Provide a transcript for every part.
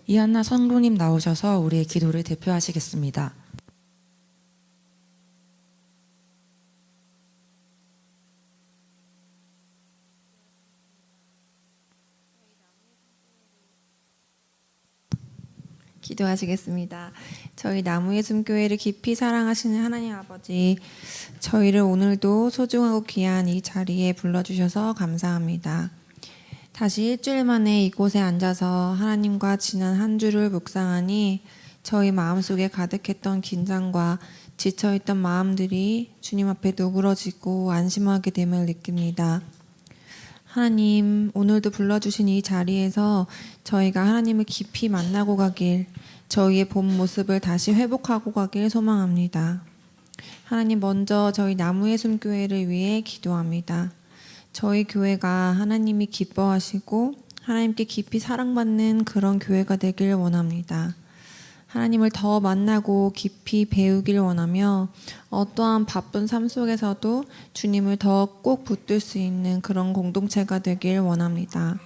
이한나 성도님 나오셔서 우리의 기도를 대표하시겠습니다. 기도하시겠습니다. 저희 나무의 숨교회를 깊이 사랑하시는 하나님 아버지, 저희를 오늘도 소중하고 귀한 이 자리에 불러주셔서 감사합니다. 다시 일주일 만에 이곳에 앉아서 하나님과 지난 한 주를 묵상하니 저희 마음속에 가득했던 긴장과 지쳐있던 마음들이 주님 앞에 누그러지고 안심하게 됨을 느낍니다. 하나님, 오늘도 불러주신 이 자리에서 저희가 하나님을 깊이 만나고 가길, 저희의 본 모습을 다시 회복하고 가길 소망합니다. 하나님, 먼저 저희 나무의 숨교회를 위해 기도합니다. 저희 교회가 하나님이 기뻐하시고 하나님께 깊이 사랑받는 그런 교회가 되길 원합니다. 하나님을 더 만나고 깊이 배우길 원하며 어떠한 바쁜 삶 속에서도 주님을 더 꼭 붙들 수 있는 그런 공동체가 되길 원합니다.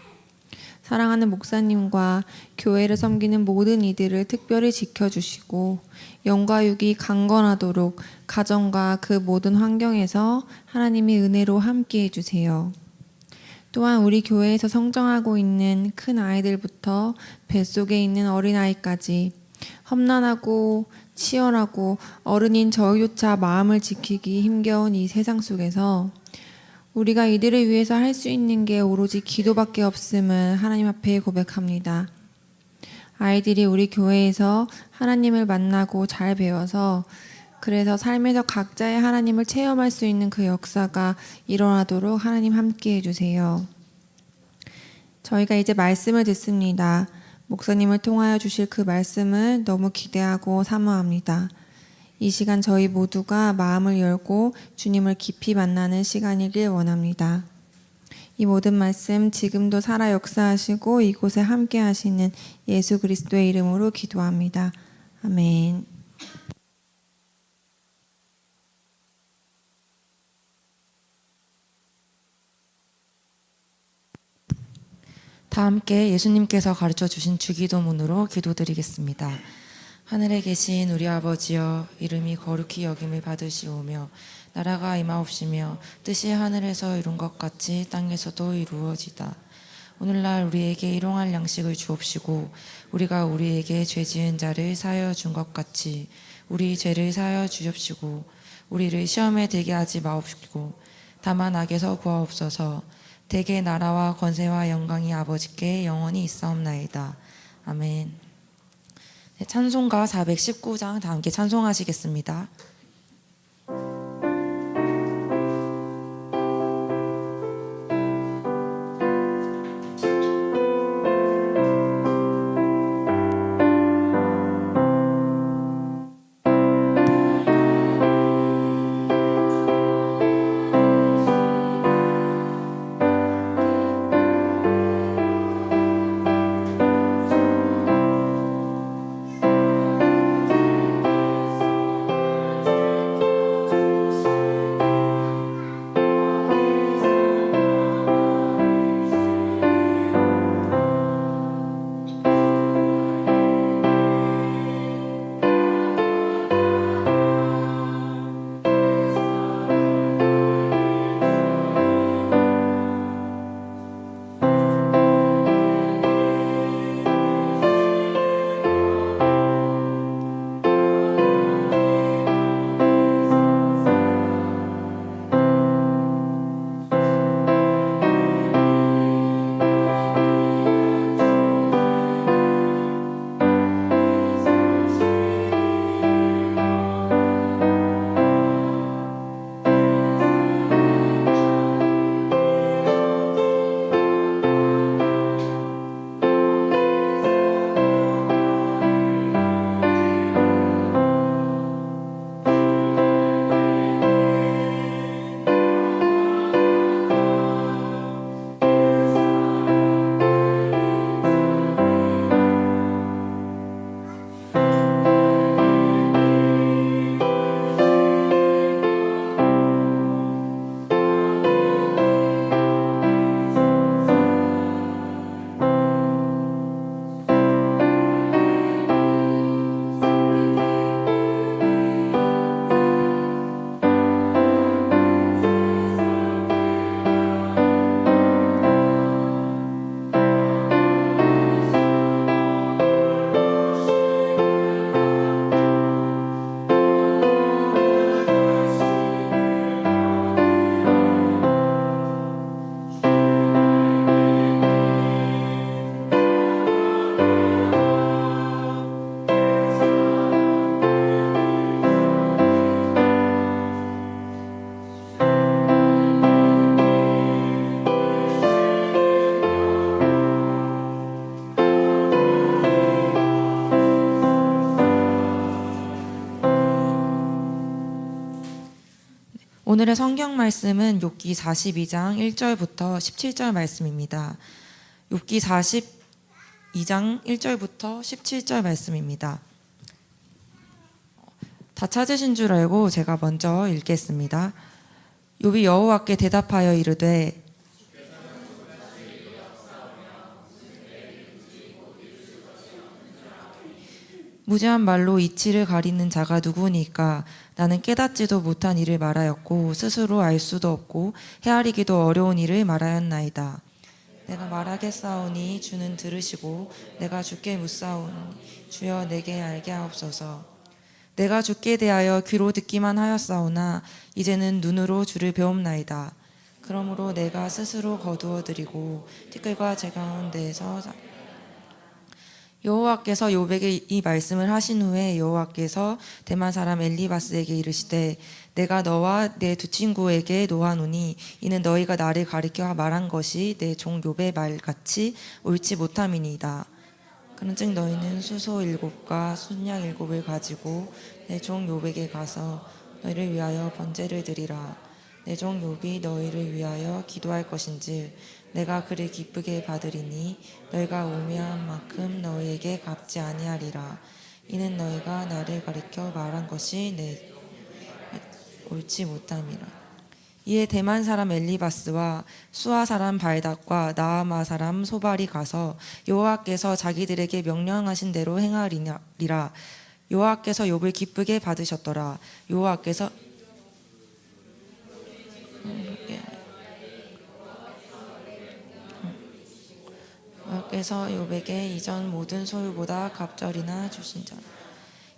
사랑하는 목사님과 교회를 섬기는 모든 이들을 특별히 지켜주시고 영과 육이 강건하도록 가정과 그 모든 환경에서 하나님의 은혜로 함께해 주세요. 또한 우리 교회에서 성장하고 있는 큰 아이들부터 뱃속에 있는 어린아이까지 험난하고 치열하고 어른인 저희조차 마음을 지키기 힘겨운 이 세상 속에서 우리가 이들을 위해서 할 수 있는 게 오로지 기도밖에 없음을 하나님 앞에 고백합니다. 아이들이 우리 교회에서 하나님을 만나고 잘 배워서 그래서 삶에서 각자의 하나님을 체험할 수 있는 그 역사가 일어나도록 하나님 함께 해주세요. 저희가 이제 말씀을 듣습니다. 목사님을 통하여 주실 그 말씀을 너무 기대하고 사모합니다. 이 시간 저희 모두가 마음을 열고 주님을 깊이 만나는 시간이길 원합니다. 이 모든 말씀 지금도 살아 역사하시고 이곳에 함께 하시는 예수 그리스도의 이름으로 기도합니다. 아멘. 다 함께 예수님께서 가르쳐 주신 주기도문으로 기도드리겠습니다. 하늘에 계신 우리 아버지여, 이름이 거룩히 여김을 받으시오며 나라가 임하옵시며 뜻이 하늘에서 이룬 것 같이 땅에서도 이루어지다. 오늘날 우리에게 일용할 양식을 주옵시고 우리가 우리에게 죄 지은 자를 사하여 준 것 같이 우리 죄를 사하여 주옵시고 우리를 시험에 들게 하지 마옵시고 다만 악에서 구하옵소서. 대개 나라와 권세와 영광이 아버지께 영원히 있사옵나이다. 아멘. 네, 찬송가 419장 다 함께 찬송하시겠습니다. 오늘의 성경 말씀은 욥기 42장 1절부터 17절 말씀입니다. 욥기 42장 1절부터 17절 말씀입니다. 다 찾으신 줄 알고 제가 먼저 읽겠습니다. 욥이 여호와께 대답하여 이르되 무지한 말로 이치를 가리는 자가 누구니까? 나는 깨닫지도 못한 일을 말하였고 스스로 알 수도 없고 헤아리기도 어려운 일을 말하였나이다. 내가 말하겠사오니 주는 들으시고 내가 주께 묻사오니 주여 내게 알게 하옵소서. 내가 주께 대하여 귀로 듣기만 하였사오나 이제는 눈으로 주를 배움나이다. 그러므로 내가 스스로 거두어드리고 티끌과 제 가운데에서 여호와께서 욥에게 이 말씀을 하신 후에 여호와께서 대만 사람 엘리바스에게 이르시되 내가 너와 내 두 친구에게 노하노니 이는 너희가 나를 가리켜 말한 것이 내 종 욥의 말같이 옳지 못함이니이다. 그런즉 너희는 수소 7과 순양 7을 가지고 내 종 욥에게 가서 너희를 위하여 번제를 드리라. 내 종 욥이 너희를 위하여 기도할 것인즉 내가 그를 기쁘게 받으리니 너희가 우매한 만큼 너희에게 갚지 아니하리라. 이는 너희가 나를 가리켜 말한 것이 내 옳지 못함이라. 이에 대만 사람 엘리바스와 수아 사람 발닥과 나아마 사람 소발이 가서 여호와께서 자기들에게 명령하신 대로 행하리라. 여호와께서 욥을 기쁘게 받으셨더라. 여호와께서 욥에게 이전 모든 소유보다 갑절이나 주신 자.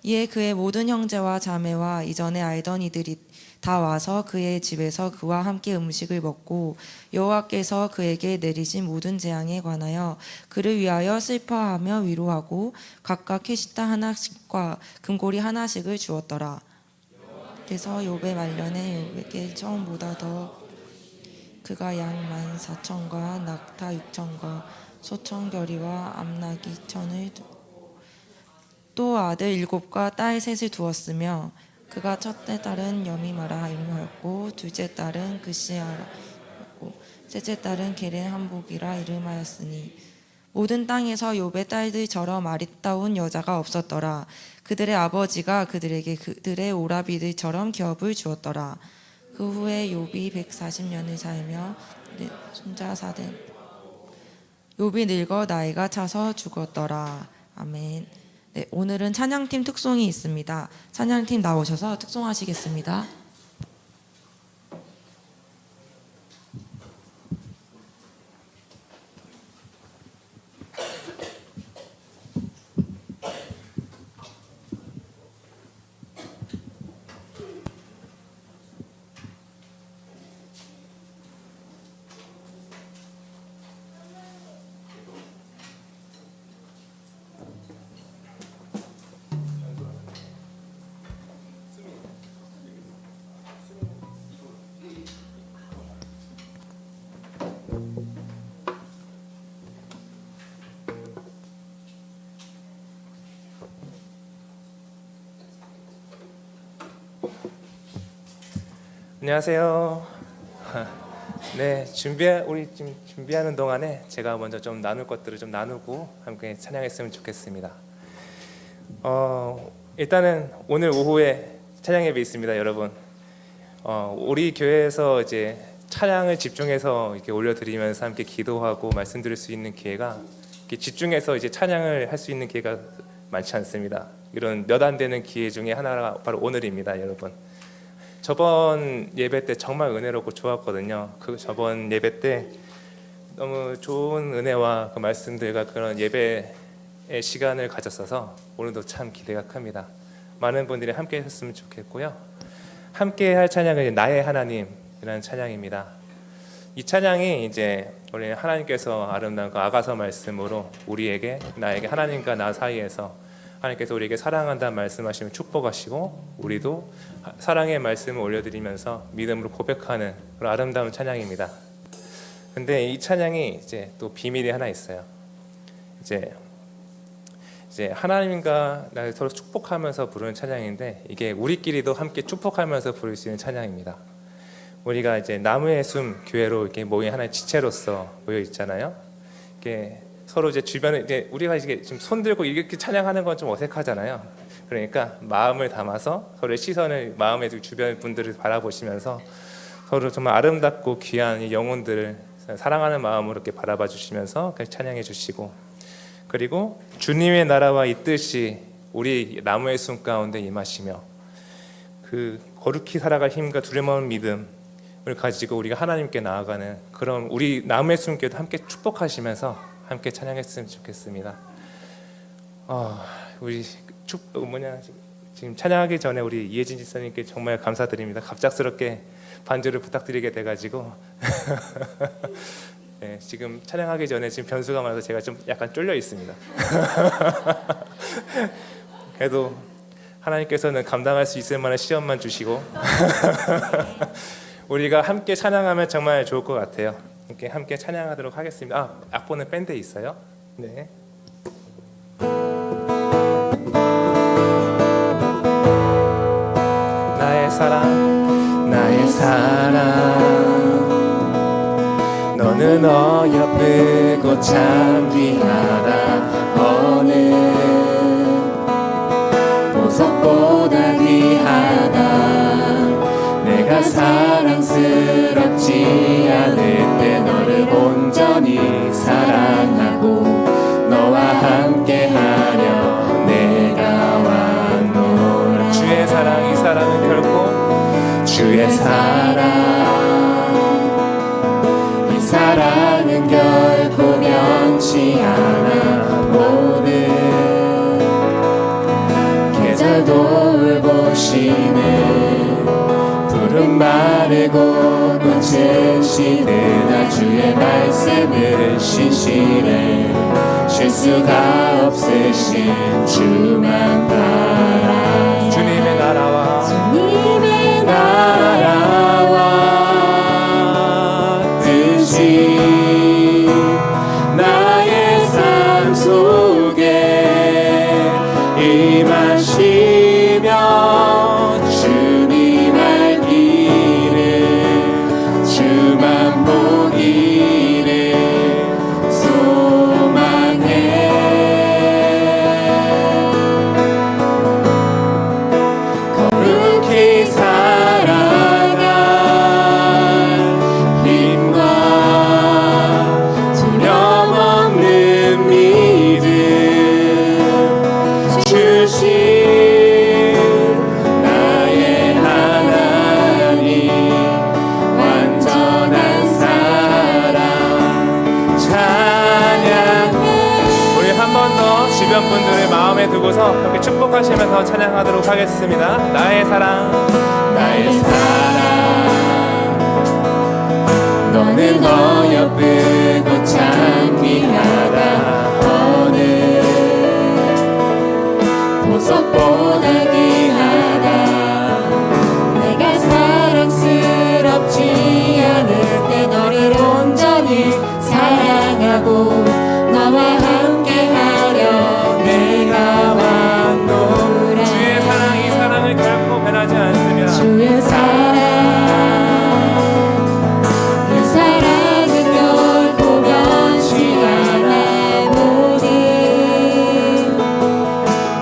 이에 그의 모든 형제와 자매와 이전에 알던 이들이 다 와서 그의 집에서 그와 함께 음식을 먹고 여호와께서 그에게 내리신 모든 재앙에 관하여 그를 위하여 슬퍼하며 위로하고 각각 캐시타 하나씩과 금고리 하나씩을 주었더라. 그래서 욥의 말년에 욥에게 처음보다 더 그가 양 14,000과 낙타 6,000과 소천 결의와 암나기 1,000을 또 아들 7과 딸 3을 두었으며 그가 첫째 딸은 여미마라 이름하였고 둘째 딸은 그시아라 이름하였고 셋째 딸은 게렌 한복이라 이름하였으니 모든 땅에서 욥의 딸들처럼 아리따운 여자가 없었더라. 그들의 아버지가 그들에게 그들의 오라비들처럼 기업을 주었더라. 그 후에 욥이 140년을 살며 손자 사된 욥이 늙어 나이가 차서 죽었더라. 아멘. 네, 오늘은 찬양팀 특송이 있습니다. 찬양팀 나오셔서 특송하시겠습니다. 안녕하세요. 네, 우리 지금 준비하는 동안에 제가 먼저 좀 나눌 것들을 좀 나누고 함께 찬양했으면 좋겠습니다. 일단은 오늘 오후에 찬양 예배 있습니다, 여러분. 우리 교회에서 이제 찬양을 집중해서 이렇게 올려드리면서 함께 기도하고 말씀드릴 수 있는 기회가 이렇게 집중해서 이제 찬양을 할 수 있는 기회가 많지 않습니다. 이런 몇 안 되는 기회 중에 하나가 바로 오늘입니다, 여러분. 저번 예배 때 정말 은혜롭고 좋았거든요. 그 저번 예배 때 너무 좋은 은혜와 그 말씀들과 그런 예배의 시간을 가졌어서 오늘도 참 기대가 큽니다. 많은 분들이 함께 했으면 좋겠고요. 함께 할 찬양은 나의 하나님이라는 찬양입니다. 이 찬양이 이제 원래 하나님께서 아름다운 그 아가서 말씀으로 우리에게 나에게 하나님과 나 사이에서 하나님께서 우리에게 사랑한다는 말씀하시면 축복하시고 우리도 사랑의 말씀을 올려드리면서 믿음으로 고백하는 그런 아름다운 찬양입니다. 근데 이 찬양이 이제 또 비밀이 하나 있어요. 이제 하나님과 나를 서로 축복하면서 부르는 찬양인데 이게 우리끼리도 함께 축복하면서 부를 수 있는 찬양입니다. 우리가 이제 나무의 숨 교회로 이렇게 모인 하나의 지체로서 모여 있잖아요. 이렇게 서로 이제 주변에 이제 우리가 이게 지금 손 들고 이렇게 찬양하는 건 좀 어색하잖아요. 그러니까 마음을 담아서 서로의 시선을 마음의 주변 분들을 바라보시면서 서로 정말 아름답고 귀한 이 영혼들을 사랑하는 마음으로 이렇게 바라봐 주시면서 찬양해 주시고, 그리고 주님의 나라와 이 뜻이 우리 나무의 숨 가운데 임하시며 그 거룩히 살아갈 힘과 두려움 없는 믿음을 가지고 우리가 하나님께 나아가는 그런 우리 나무의 숨교도 함께 축복하시면서 함께 찬양했으면 좋겠습니다. 우리 지금 찬양하기 전에 우리 이혜진 집사님께 정말 감사드립니다. 갑작스럽게 반주를 부탁드리게 돼가지고 네, 지금 찬양하기 전에 지금 변수가 많아서 제가 좀 약간 쫄려 있습니다. 그래도 하나님께서는 감당할 수 있을 만한 시험만 주시고 우리가 함께 찬양하면 정말 좋을 것 같아요. 이렇게 함께 찬양하도록 하겠습니다. 악보는 밴드에 있어요. 네. 나의 사랑, 나의 사랑, 너는 어여쁘고 참 귀하다. 어느 보석보다 귀하다. 내가 사랑스럽지 않을 때 너를 온전히 사랑하고 너와 함께하려 내가 왔노라. 주의 사랑, 이 사랑은 결코 주의 사랑, 이 사랑은 결코 변치 않아. 모든 계절 돌보시는 푸른 마르고 꽃을 시드나 주의 말씀을 신실해 쉴 수가 없으신 주만 바라. 주님의 나라와 뜻이 나의 삶 속에 임하시며 주님 알 길을 주만 보기를 소망해. 거룩히 살아갈 힘과 두려움 없는 믿음 주신 나의 하나님, 완전한 사랑 찬양해. 우리 한 번 더 주변 분들을 마음에 두고서 함께 축복하시면서 찬양하도록 하겠습니다. 나의 사랑, 나의 사랑, 너는 어여쁘고 참 귀하다. 어느 보석보다 귀하다. 내가 사랑스럽지 않을 때 너를 온전히 사랑하고 너와 함께하려 내가 왔노라. 주의 사랑, 이 사랑을 결코 변하지 않으며 주의 사랑, 그 사랑은 결코 변치 않아. 모든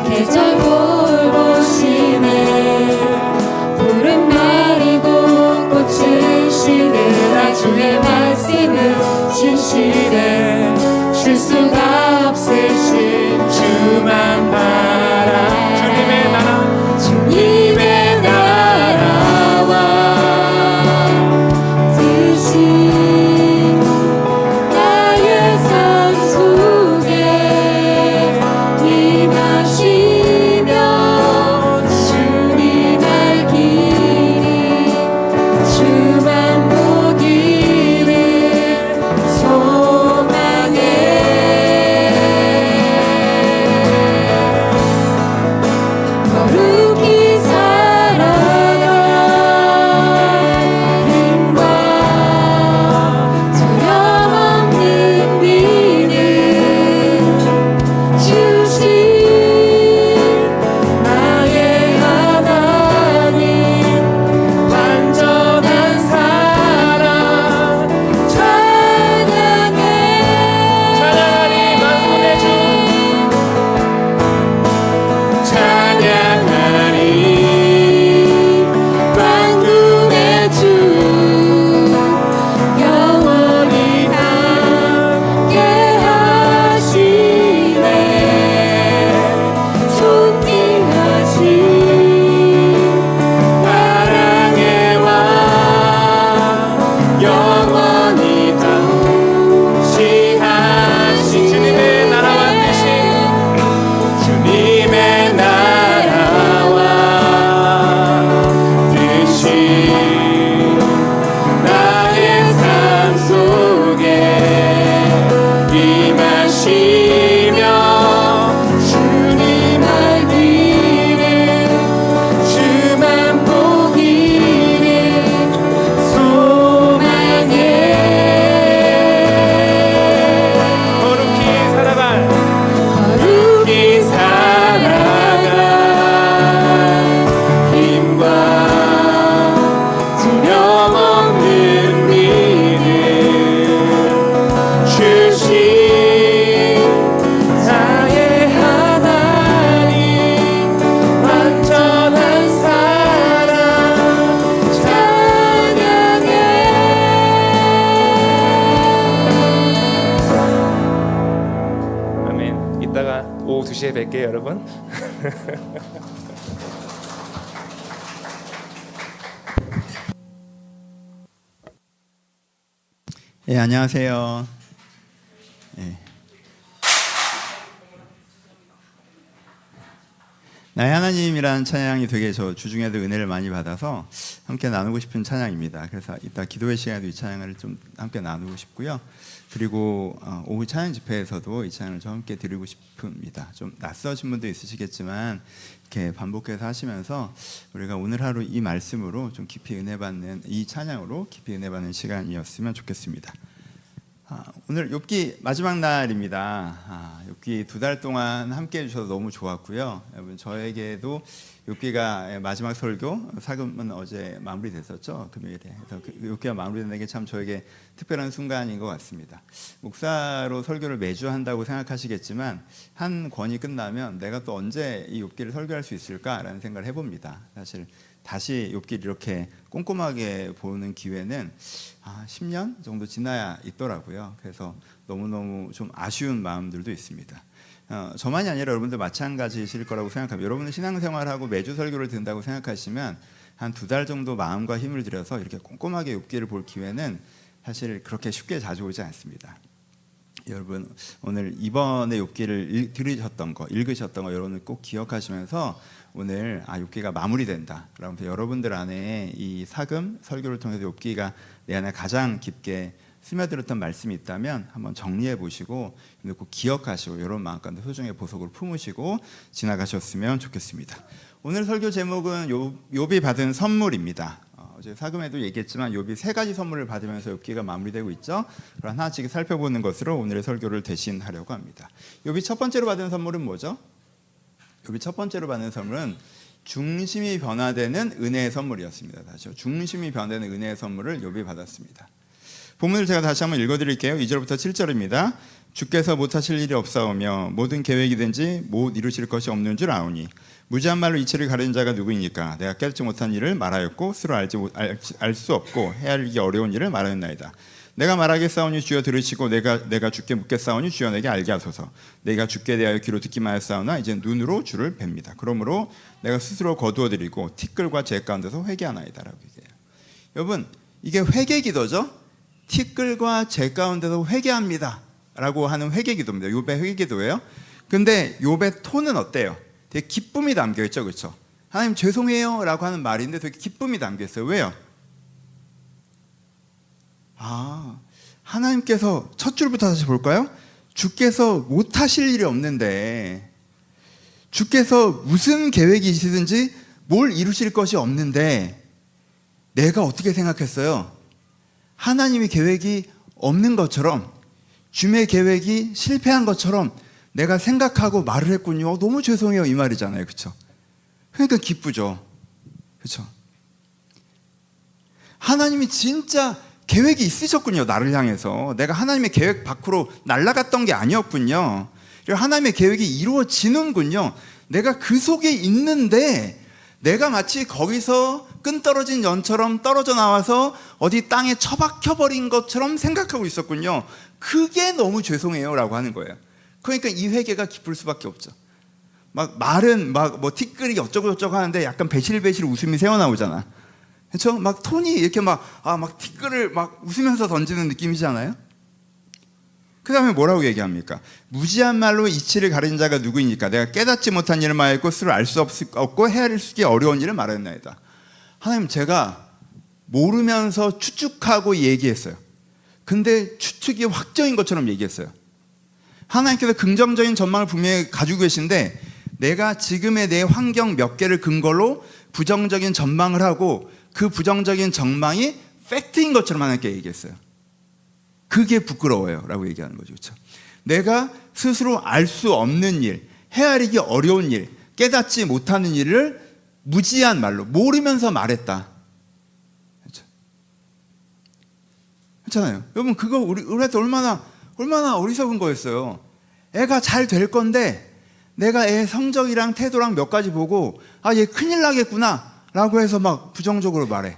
계절 돌보시네 푸른 마르고 꽃을 시드나 주의 말씀은 신실해 쉴 수가 없으신 주만 바라. 주님의 나라, 주님의 나라와 뜻이 나의 삶 속에 임하시며 주님 알 길을 주만 보기를 소망해. 주에 뵐게요, 여러분. 예, 안녕하세요. 예. 나의 하나님이라는 찬양이 되게 저 주중에도 은혜를 많이 받아서 함께 나누고 싶은 찬양입니다. 그래서 이따 기도회 시간에도 이 찬양을 좀 함께 나누고 싶고요. 그리고 오후 찬양 집회에서도 이 찬양을 좀 함께 드리고 싶습니다. 좀 낯서신 분도 있으시겠지만 이렇게 반복해서 하시면서 우리가 오늘 하루 이 말씀으로 좀 깊이 은혜 받는, 이 찬양으로 깊이 은혜 받는 시간이었으면 좋겠습니다. 오늘 욥기 마지막 날입니다. 욥기 2달 동안 함께 해주셔서 너무 좋았고요. 여러분, 저에게도 욥기가 마지막 설교 사금은 어제 마무리됐었죠, 금요일에. 그래서 욥기가 마무리되는 게 참 저에게 특별한 순간인 것 같습니다. 목사로 설교를 매주 한다고 생각하시겠지만 한 권이 끝나면 내가 또 언제 이 욥기를 설교할 수 있을까라는 생각을 해봅니다. 사실 다시 욥기를 이렇게 꼼꼼하게 보는 기회는 10년 정도 지나야 있더라고요. 그래서 너무너무 좀 아쉬운 마음들도 있습니다. 저만이 아니라 여러분들 마찬가지실 거라고 생각합니다. 여러분은 신앙생활하고 매주 설교를 듣는다고 생각하시면 한 2달 정도 마음과 힘을 들여서 이렇게 꼼꼼하게 욥기를 볼 기회는 사실 그렇게 쉽게 자주 오지 않습니다. 여러분, 오늘 이번에 욥기를 들으셨던 거, 읽으셨던 거 여러분들 꼭 기억하시면서 오늘 욥기가 마무리된다. 그러면서 여러분들 안에 이 사금 설교를 통해서 욥기가 내 안에 가장 깊게 스며들었던 말씀이 있다면 한번 정리해 보시고 꼭 기억하시고 여러분 마음 가운데 소중의 보석으로 품으시고 지나가셨으면 좋겠습니다. 오늘 설교 제목은 욥이 받은 선물입니다. 어제 사금에도 얘기했지만 욥이 3가지 선물을 받으면서 욥기가 마무리되고 있죠. 그럼 하나씩 살펴보는 것으로 오늘의 설교를 대신하려고 합니다. 욥이 첫 번째로 받은 선물은 뭐죠? 욥이 첫 번째로 받은 선물은 중심이 변화되는 은혜의 선물이었습니다. 다시요. 중심이 변화되는 은혜의 선물을 욥이 받았습니다. 본문을 제가 다시 한번 읽어드릴게요. 2절부터 7절입니다. 주께서 못하실 일이 없사오며 모든 계획이든지 못 이루실 것이 없는 줄 아오니 무지한 말로 이치를 가리는 자가 누구이니까 내가 깨닫지 못한 일을 말하였고 스스로 알 수 없고 헤아리기 어려운 일을 말하였나이다. 내가 말하겠사오니 주여 들으시고 내가 주께 묻겠사오니 주여 내게 알게 하소서. 내가 주께 대하여 귀로 듣기만 하였사오나 이제 눈으로 주를 뵙니다. 그러므로 내가 스스로 거두어드리고 티끌과 재 가운데서 회개하나이다 라고 얘기해요. 여러분, 이게 회개기도죠. 티끌과 재 가운데서 회개합니다 라고 하는 회개기도입니다. 욥의 회개기도예요. 근데 욥의 톤은 어때요? 되게 기쁨이 담겨있죠. 그렇죠? 하나님 죄송해요 라고 하는 말인데 되게 기쁨이 담겨있어요. 왜요? 하나님께서 첫 줄부터 다시 볼까요? 주께서 못하실 일이 없는데, 주께서 무슨 계획이 있으든지 뭘 이루실 것이 없는데 내가 어떻게 생각했어요? 하나님의 계획이 없는 것처럼, 주의 계획이 실패한 것처럼 내가 생각하고 말을 했군요. 너무 죄송해요 이 말이잖아요. 그렇죠? 그러니까 기쁘죠. 그렇죠? 하나님이 진짜 계획이 있으셨군요. 나를 향해서. 내가 하나님의 계획 밖으로 날아갔던 게 아니었군요. 그리고 하나님의 계획이 이루어지는군요. 내가 그 속에 있는데 내가 마치 거기서 끈 떨어진 연처럼 떨어져 나와서 어디 땅에 처박혀버린 것처럼 생각하고 있었군요. 그게 너무 죄송해요 라고 하는 거예요. 그러니까 이 회개가 기쁠 수밖에 없죠. 막 말은 막 뭐 티끌이 어쩌고 저쩌고 하는데 약간 배실배실 웃음이 새어나오잖아. 그렇죠? 막 톤이 이렇게 막 티끌을 막 웃으면서 던지는 느낌이잖아요. 그 다음에 뭐라고 얘기합니까? 무지한 말로 이치를 가리는 자가 누구이니까 내가 깨닫지 못한 일을 말했고 스스로 알 수 없고 헤아릴 수 있기 어려운 일을 말했나이다. 하나님, 제가 모르면서 추측하고 얘기했어요. 근데 추측이 확정인 것처럼 얘기했어요. 하나님께서 긍정적인 전망을 분명히 가지고 계신데 내가 지금의 내 환경 몇 개를 근거로 부정적인 전망을 하고 그 부정적인 전망이 팩트인 것처럼 하나님께 얘기했어요. 그게 부끄러워요 라고 얘기하는 거죠. 그렇죠? 내가 스스로 알 수 없는 일, 헤아리기 어려운 일, 깨닫지 못하는 일을 무지한 말로 모르면서 말했다. 그렇죠? 그렇잖아요. 여러분, 그거 우리한테 얼마나 어리석은 거였어요. 애가 잘 될 건데 내가 애 성적이랑 태도랑 몇 가지 보고 얘 큰일 나겠구나 라고 해서 막 부정적으로 말해.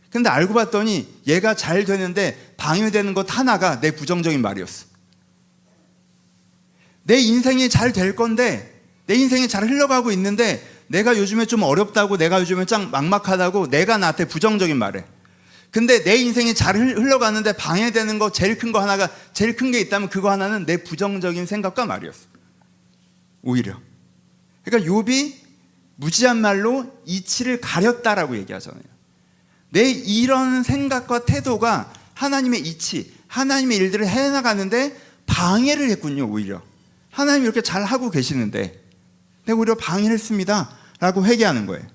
근데 알고 봤더니 얘가 잘 되는데 방해되는 것 하나가 내 부정적인 말이었어. 내 인생이 잘 될 건데 내 인생이 잘 흘러가고 있는데 내가 요즘에 좀 어렵다고, 내가 요즘에 짱 막막하다고 내가 나한테 부정적인 말해. 근데 내 인생이 잘 흘러가는데 방해되는 거 제일 큰 거 하나가, 제일 큰 게 있다면 그거 하나는 내 부정적인 생각과 말이었어. 오히려. 그러니까 욥이 무지한 말로 이치를 가렸다라고 얘기하잖아요. 내 이런 생각과 태도가 하나님의 이치, 하나님의 일들을 해나가는데 방해를 했군요. 오히려 하나님이 이렇게 잘 하고 계시는데 내가 오히려 방해를 했습니다 라고 회개하는 거예요.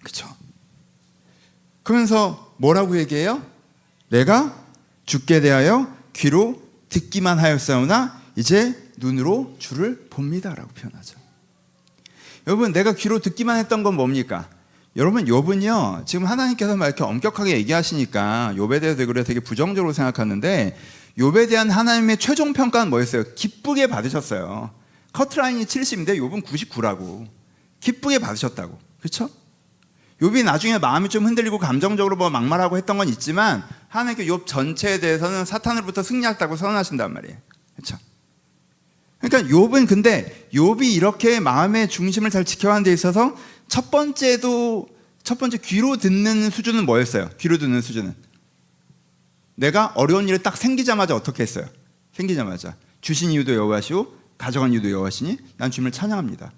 그렇죠? 그러면서 뭐라고 얘기해요? 내가 주께 대하여 귀로 듣기만 하였사오나 이제 눈으로 주를 봅니다 라고 표현하죠. 여러분, 내가 귀로 듣기만 했던 건 뭡니까? 여러분, 욥은요 지금 하나님께서 막 이렇게 엄격하게 얘기하시니까 욥에 대해서 그래 되게 부정적으로 생각하는데, 욥에 대한 하나님의 최종 평가는 뭐였어요? 기쁘게 받으셨어요. 커트라인이 70인데 욥은 99라고. 기쁘게 받으셨다고. 그렇죠? 욥이 나중에 마음이 좀 흔들리고 감정적으로 뭐 막말하고 했던 건 있지만 하나님께 욥 전체에 대해서는 사탄으로부터 승리했다고 선언하신단 말이에요. 그렇죠? 그러니까 욥은, 근데 욥이 이렇게 마음의 중심을 잘 지켜가는 데 있어서 첫 번째 귀로 듣는 수준은 뭐였어요? 귀로 듣는 수준은 내가 어려운 일이 딱 생기자마자 어떻게 했어요? 생기자마자 주신 이유도 여호와시오 가져간 이유도 여호와시니 난 주님을 찬양합니다.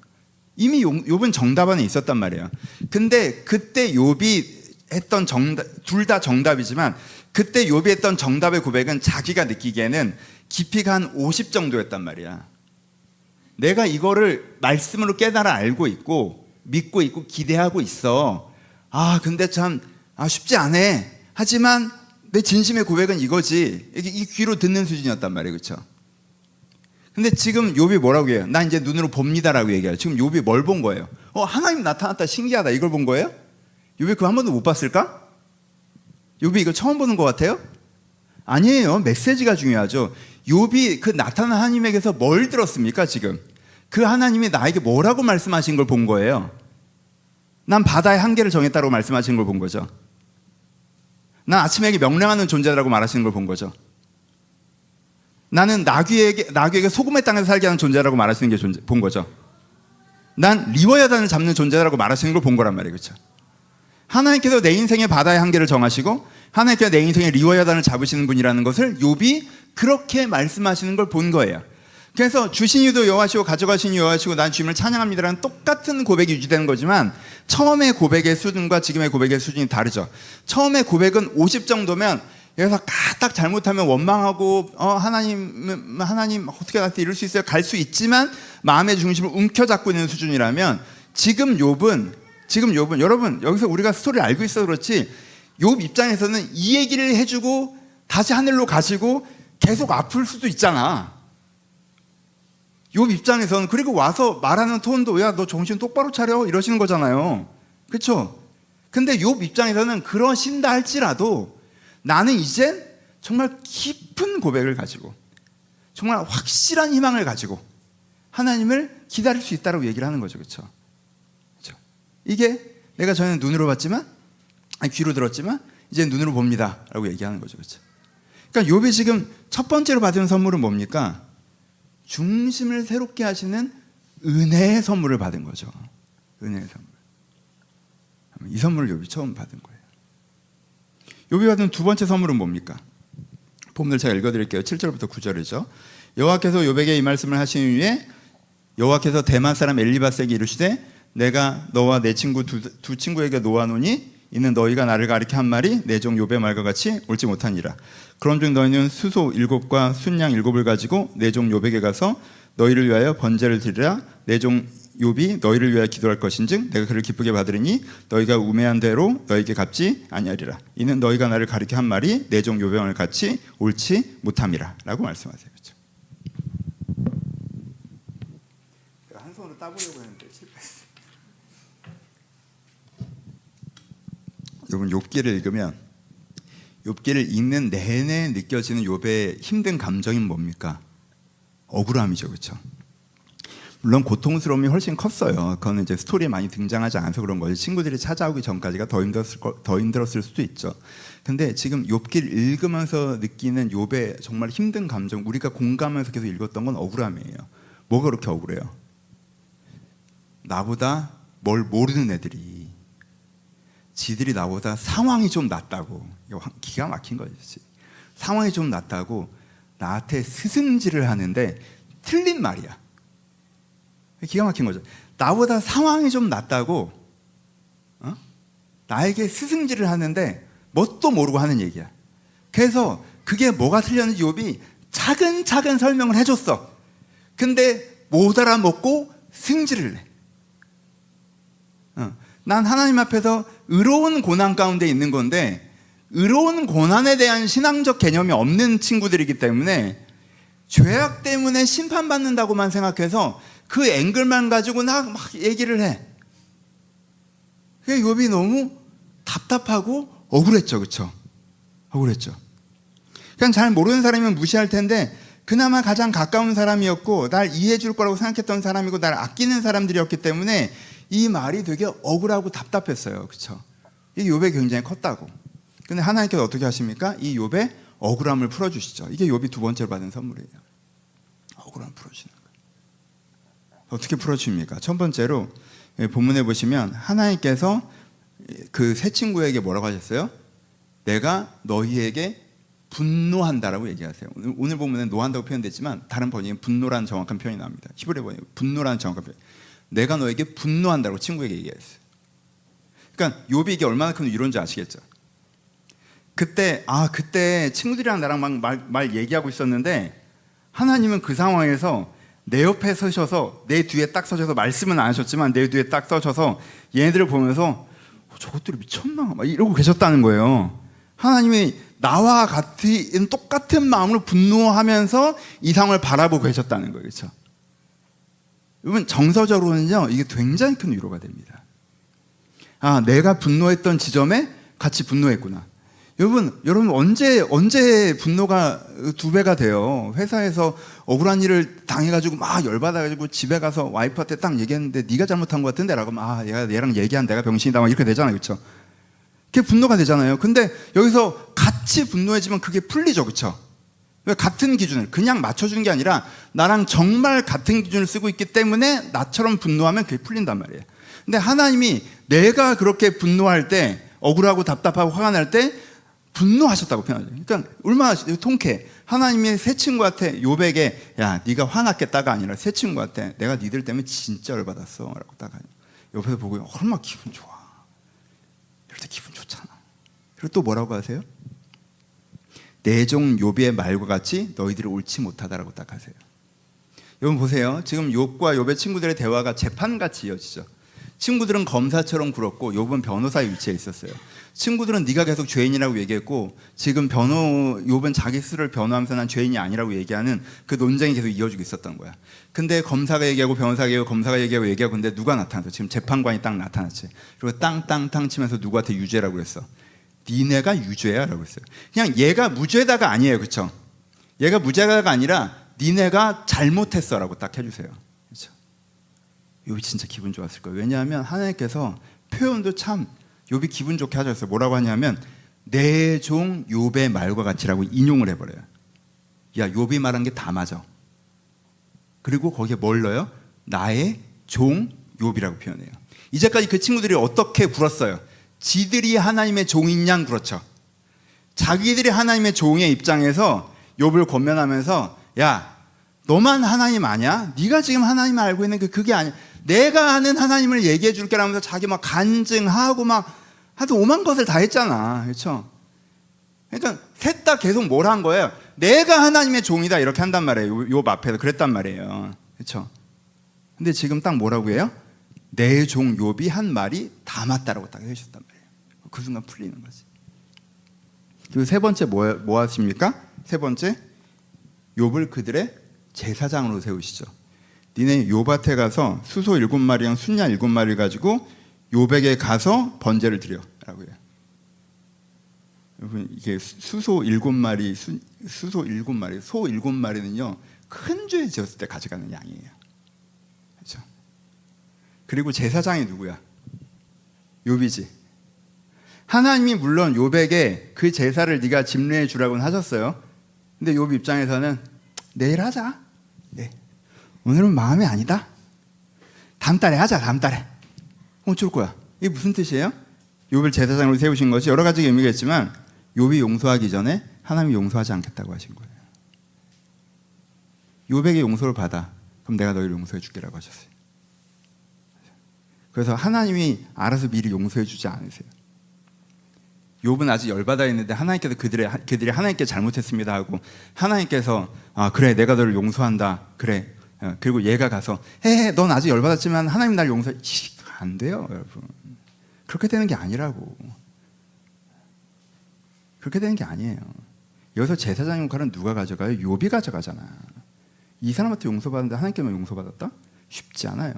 이미 욥은 정답 안에 있었단 말이에요. 근데 그때 욥이 했던 정답, 둘 다 정답이지만 그때 욥이 했던 정답의 고백은 자기가 느끼기에는 깊이가 한 50 정도였단 말이야. 내가 이거를 말씀으로 깨달아 알고 있고 믿고 있고 기대하고 있어. 근데 참 쉽지 않아. 하지만 내 진심의 고백은 이거지. 이 귀로 듣는 수준이었단 말이에요. 그렇죠? 근데 지금 욥이 뭐라고 해요? 나 이제 눈으로 봅니다라고 얘기해요. 지금 욥이 뭘 본 거예요? 하나님 나타났다, 신기하다, 이걸 본 거예요? 욥이 그거 한 번도 못 봤을까? 욥이 이거 처음 보는 것 같아요? 아니에요. 메시지가 중요하죠. 욥이 그 나타난 하나님에게서 뭘 들었습니까? 지금 그 하나님이 나에게 뭐라고 말씀하신 걸 본 거예요. 난 바다의 한계를 정했다고 말씀하신 걸 본 거죠. 난 아침에게 명령하는 존재라고 말하시는 걸 본 거죠. 나는 나귀에게 소금의 땅에서 살게 하는 존재라고 말하시는 게 본 거죠. 난 리워야단을 잡는 존재라고 말하시는 걸 본 거란 말이에요. 그렇죠? 하나님께서 내 인생의 바다의 한계를 정하시고 하나님께서 내 인생의 리워야단을 잡으시는 분이라는 것을 욥이 그렇게 말씀하시는 걸 본 거예요. 그래서 주신 이도 여호와시고 가져가신 이도 여호와시고 난 주님을 찬양합니다라는 똑같은 고백이 유지되는 거지만 처음의 고백의 수준과 지금의 고백의 수준이 다르죠. 처음의 고백은 50 정도면 여기서 딱 잘못하면 원망하고 하나님 어떻게 나한테 이럴 수 있어요? 갈 수 있지만 마음의 중심을 움켜잡고 있는 수준이라면 지금 욥은 여러분 여기서 우리가 스토리를 알고 있어서 그렇지 욥 입장에서는 이 얘기를 해주고 다시 하늘로 가시고 계속 아플 수도 있잖아. 욥 입장에서는. 그리고 와서 말하는 톤도 야 너 정신 똑바로 차려 이러시는 거잖아요. 그렇죠? 근데 욥 입장에서는 그러신다 할지라도 나는 이제 정말 깊은 고백을 가지고 정말 확실한 희망을 가지고 하나님을 기다릴 수 있다고 얘기를 하는 거죠. 그렇죠? 그렇죠? 이게 내가 전에는 눈으로 봤지만 귀로 들었지만 이제 눈으로 봅니다 라고 얘기하는 거죠. 그렇죠? 그러니까 욥이 지금 첫 번째로 받은 선물은 뭡니까? 중심을 새롭게 하시는 은혜의 선물을 받은 거죠. 은혜의 선물. 이 선물을 욥이 처음 받은 거예요. 욥이 받은 두 번째 선물은 뭡니까? 본문을 제가 읽어드릴게요. 7절부터 9절이죠. 여호와께서 욥에게 이 말씀을 하신 후에 여호와께서 대만 사람 엘리바스에게 이르시되 내가 너와 내 친구 두 친구에게 놓아노니 이는 너희가 나를 가리켜 한 말이 내 종 욥의 말과 같이 옳지 못하니라. 그런즉 너희는 수소 7과 순양 7을 가지고 내 종 욥에게 가서 너희를 위하여 번제를 드리라. 내 종 욥이 너희를 위하여 기도할 것인즉 내가 그를 기쁘게 받으리니 너희가 우매한 대로 너희에게 갚지 아니하리라. 이는 너희가 나를 가리켜 한 말이 내 종 욥의 말과 같이 옳지 못함이라 라고 말씀하세요. 그렇죠? 제가 한 손으로 따보려고 했는데 실패했어요. 여러분 욥기를 읽으면 욥기를 읽는 내내 느껴지는 욥의 힘든 감정이 뭡니까? 억울함이죠. 그렇죠? 물론 고통스러움이 훨씬 컸어요. 그거는 이제 스토리에 많이 등장하지 않아서 그런 거지. 친구들이 찾아오기 전까지가 더 힘들었을 수도 있죠. 근데 지금 욥기를 읽으면서 느끼는 욥의 정말 힘든 감정, 우리가 공감하면서 계속 읽었던 건 억울함이에요. 뭐가 그렇게 억울해요? 나보다 뭘 모르는 애들이 지들이 나보다 상황이 좀 낫다고, 이거 기가 막힌 거지. 상황이 좀 낫다고 나한테 스승질을 하는데 틀린 말이야. 기가 막힌 거죠. 나보다 상황이 좀 낫다고 나에게 스승질을 하는데 뭣도 모르고 하는 얘기야. 그래서 그게 뭐가 틀렸는지 욥이 차근차근 설명을 해줬어. 근데 못 알아먹고 승질을 내. 난 하나님 앞에서 의로운 고난 가운데 있는 건데 의로운 고난에 대한 신앙적 개념이 없는 친구들이기 때문에 죄악 때문에 심판받는다고만 생각해서 그 앵글만 가지고 막 얘기를 해. 그게 욥이 너무 답답하고 억울했죠. 그렇죠? 억울했죠. 그냥 잘 모르는 사람이면 무시할 텐데 그나마 가장 가까운 사람이었고 날 이해해 줄 거라고 생각했던 사람이고 날 아끼는 사람들이었기 때문에 이 말이 되게 억울하고 답답했어요. 그렇죠? 이게 욥의 굉장히 컸다고. 근데 하나님께서 어떻게 하십니까? 이 욥의 억울함을 풀어주시죠. 이게 욥이 두 번째로 받은 선물이에요. 억울함 풀어주시는 거예요. 어떻게 풀어주십니까? 첫 번째로 본문에 보시면 하나님께서 그 세 친구에게 뭐라고 하셨어요? 내가 너희에게 분노한다라고 얘기하세요. 오늘 본문에 노한다고 표현됐지만 다른 번역엔 분노라는 정확한 표현이 나옵니다. 히브리 번역 분노라는 정확한 표현. 내가 너에게 분노한다고 친구에게 얘기했어요. 그러니까 욥이 이게 얼마나 큰 위로인지 아시겠죠? 그때 친구들이랑 나랑 막 말 얘기하고 있었는데 하나님은 그 상황에서 내 옆에 서셔서 내 뒤에 딱 서셔서 말씀은 안 하셨지만 내 뒤에 딱 서셔서 얘네들을 보면서 저것들이 미쳤나 막 이러고 계셨다는 거예요. 하나님이 나와 같은 똑같은 마음으로 분노하면서 이 상황을 바라보고 계셨다는 거예요. 그렇죠? 여러분 정서적으로는요 이게 굉장히 큰 위로가 됩니다. 내가 분노했던 지점에 같이 분노했구나. 여러분 언제 분노가 두 배가 돼요? 회사에서 억울한 일을 당해가지고 막 열받아가지고 집에 가서 와이프한테 딱 얘기했는데 네가 잘못한 것 같은데 라고 하면 얘랑 얘기한 내가 병신이다 막 이렇게 되잖아요. 그렇죠? 그게 분노가 되잖아요. 근데 여기서 같이 분노해지면 그게 풀리죠. 그렇죠? 왜 같은 기준을 그냥 맞춰주는 게 아니라 나랑 정말 같은 기준을 쓰고 있기 때문에 나처럼 분노하면 그게 풀린단 말이에요. 근데 하나님이 내가 그렇게 분노할 때 억울하고 답답하고 화가 날 때 분노하셨다고 표현하죠. 그러니까 얼마나 통쾌해. 하나님이 새 친구한테 욥에게 야 네가 화났겠다가 아니라 새 친구한테 내가 니들 때문에 진짜 열받았어 라고 딱 옆에서 보고 얼마나 기분 좋아. 이럴 때 기분 좋잖아. 그리고 또 뭐라고 하세요? 내 종 욥의 말과 같이 너희들이 옳지 못하다라고 딱 하세요. 여러분 보세요. 지금 욥과 욥의 친구들의 대화가 재판같이 이어지죠. 친구들은 검사처럼 굴었고 욥은 변호사의 위치에 있었어요. 친구들은 네가 계속 죄인이라고 얘기했고 지금 욥은 자기 스스로를 변호하면서 난 죄인이 아니라고 얘기하는 그 논쟁이 계속 이어지고 있었던 거야. 근데 검사가 얘기하고 변호사가 얘기하고 검사가 얘기하고 근데 누가 나타났어? 지금 재판관이 딱 나타났지. 그리고 땅땅땅 치면서 누구한테 유죄라고 그랬어? 니네가 유죄야 라고 했어요. 그냥 얘가 무죄다가 아니에요. 그렇죠? 얘가 무죄다가 아니라 니네가 잘못했어 라고 딱 해주세요. 그렇죠? 욥이 진짜 기분 좋았을 거예요. 왜냐하면 하나님께서 표현도 참 욥이 기분 좋게 하셨어요. 뭐라고 하냐면 내 종 욥의 말과 같이라고 인용을 해버려요. 야 욥이 말한 게 다 맞아. 그리고 거기에 뭘 넣어요? 나의 종 욥이라고 표현해요. 이제까지 그 친구들이 어떻게 굴었어요? 지들이 하나님의 종인 양 그렇죠. 자기들이 하나님의 종의 입장에서 욥을 권면하면서 야 너만 하나님 아냐? 네가 지금 하나님을 알고 있는 그게 아니야. 내가 아는 하나님을 얘기해 줄게 라면서 자기 막 간증하고 막 하여튼 오만 것을 다 했잖아. 그렇죠? 그러니까 셋 다 계속 뭘 한 거예요? 내가 하나님의 종이다 이렇게 한단 말이에요. 욥 앞에서 그랬단 말이에요. 그렇죠? 근데 지금 딱 뭐라고 해요? 내 종 욥이 한 말이 다 맞다라고 딱 해주셨단 말이에요. 그 순간 풀리는 거지. 그리고 세 번째 뭐 하십니까? 세 번째 욥을 그들의 제사장으로 세우시죠. 니네 욥밭에 가서 수소 7마리랑 순양 7마리를 가지고 욥에게 가서 번제를 드려라고 해요. 여러분 이게 수소 7마리, 수소 7마리, 소 7마리는요 큰 죄 지었을 때 가져가는 양이에요. 그렇죠? 그리고 제사장이 누구야? 욥이지. 하나님이 물론 욥에게 그 제사를 네가 집례해 주라고는 하셨어요. 근데 욥 입장에서는 내일 하자. 네. 오늘은 마음이 아니다. 다음 달에 하자. 다음 달에. 어쩔 거야. 이게 무슨 뜻이에요? 욥을 제사장으로 세우신 것이 여러 가지 의미가 있지만 욥이 용서하기 전에 하나님이 용서하지 않겠다고 하신 거예요. 욥에게 용서를 받아. 그럼 내가 너희를 용서해 줄게라고 하셨어요. 그래서 하나님이 알아서 미리 용서해 주지 않으세요. 욥은 아직 열받아 있는데 하나님께서 그들이 하나님께 잘못했습니다 하고 하나님께서 그래 내가 너를 용서한다. 그래. 그리고 얘가 가서 넌 아직 열받았지만 하나님 날 용서해. 안 돼요 여러분. 그렇게 되는 게 아니라고. 그렇게 되는 게 아니에요. 여기서 제사장 역할은 누가 가져가요? 욥이 가져가잖아. 이 사람한테 용서받는데 하나님께만 용서받았다? 쉽지 않아요.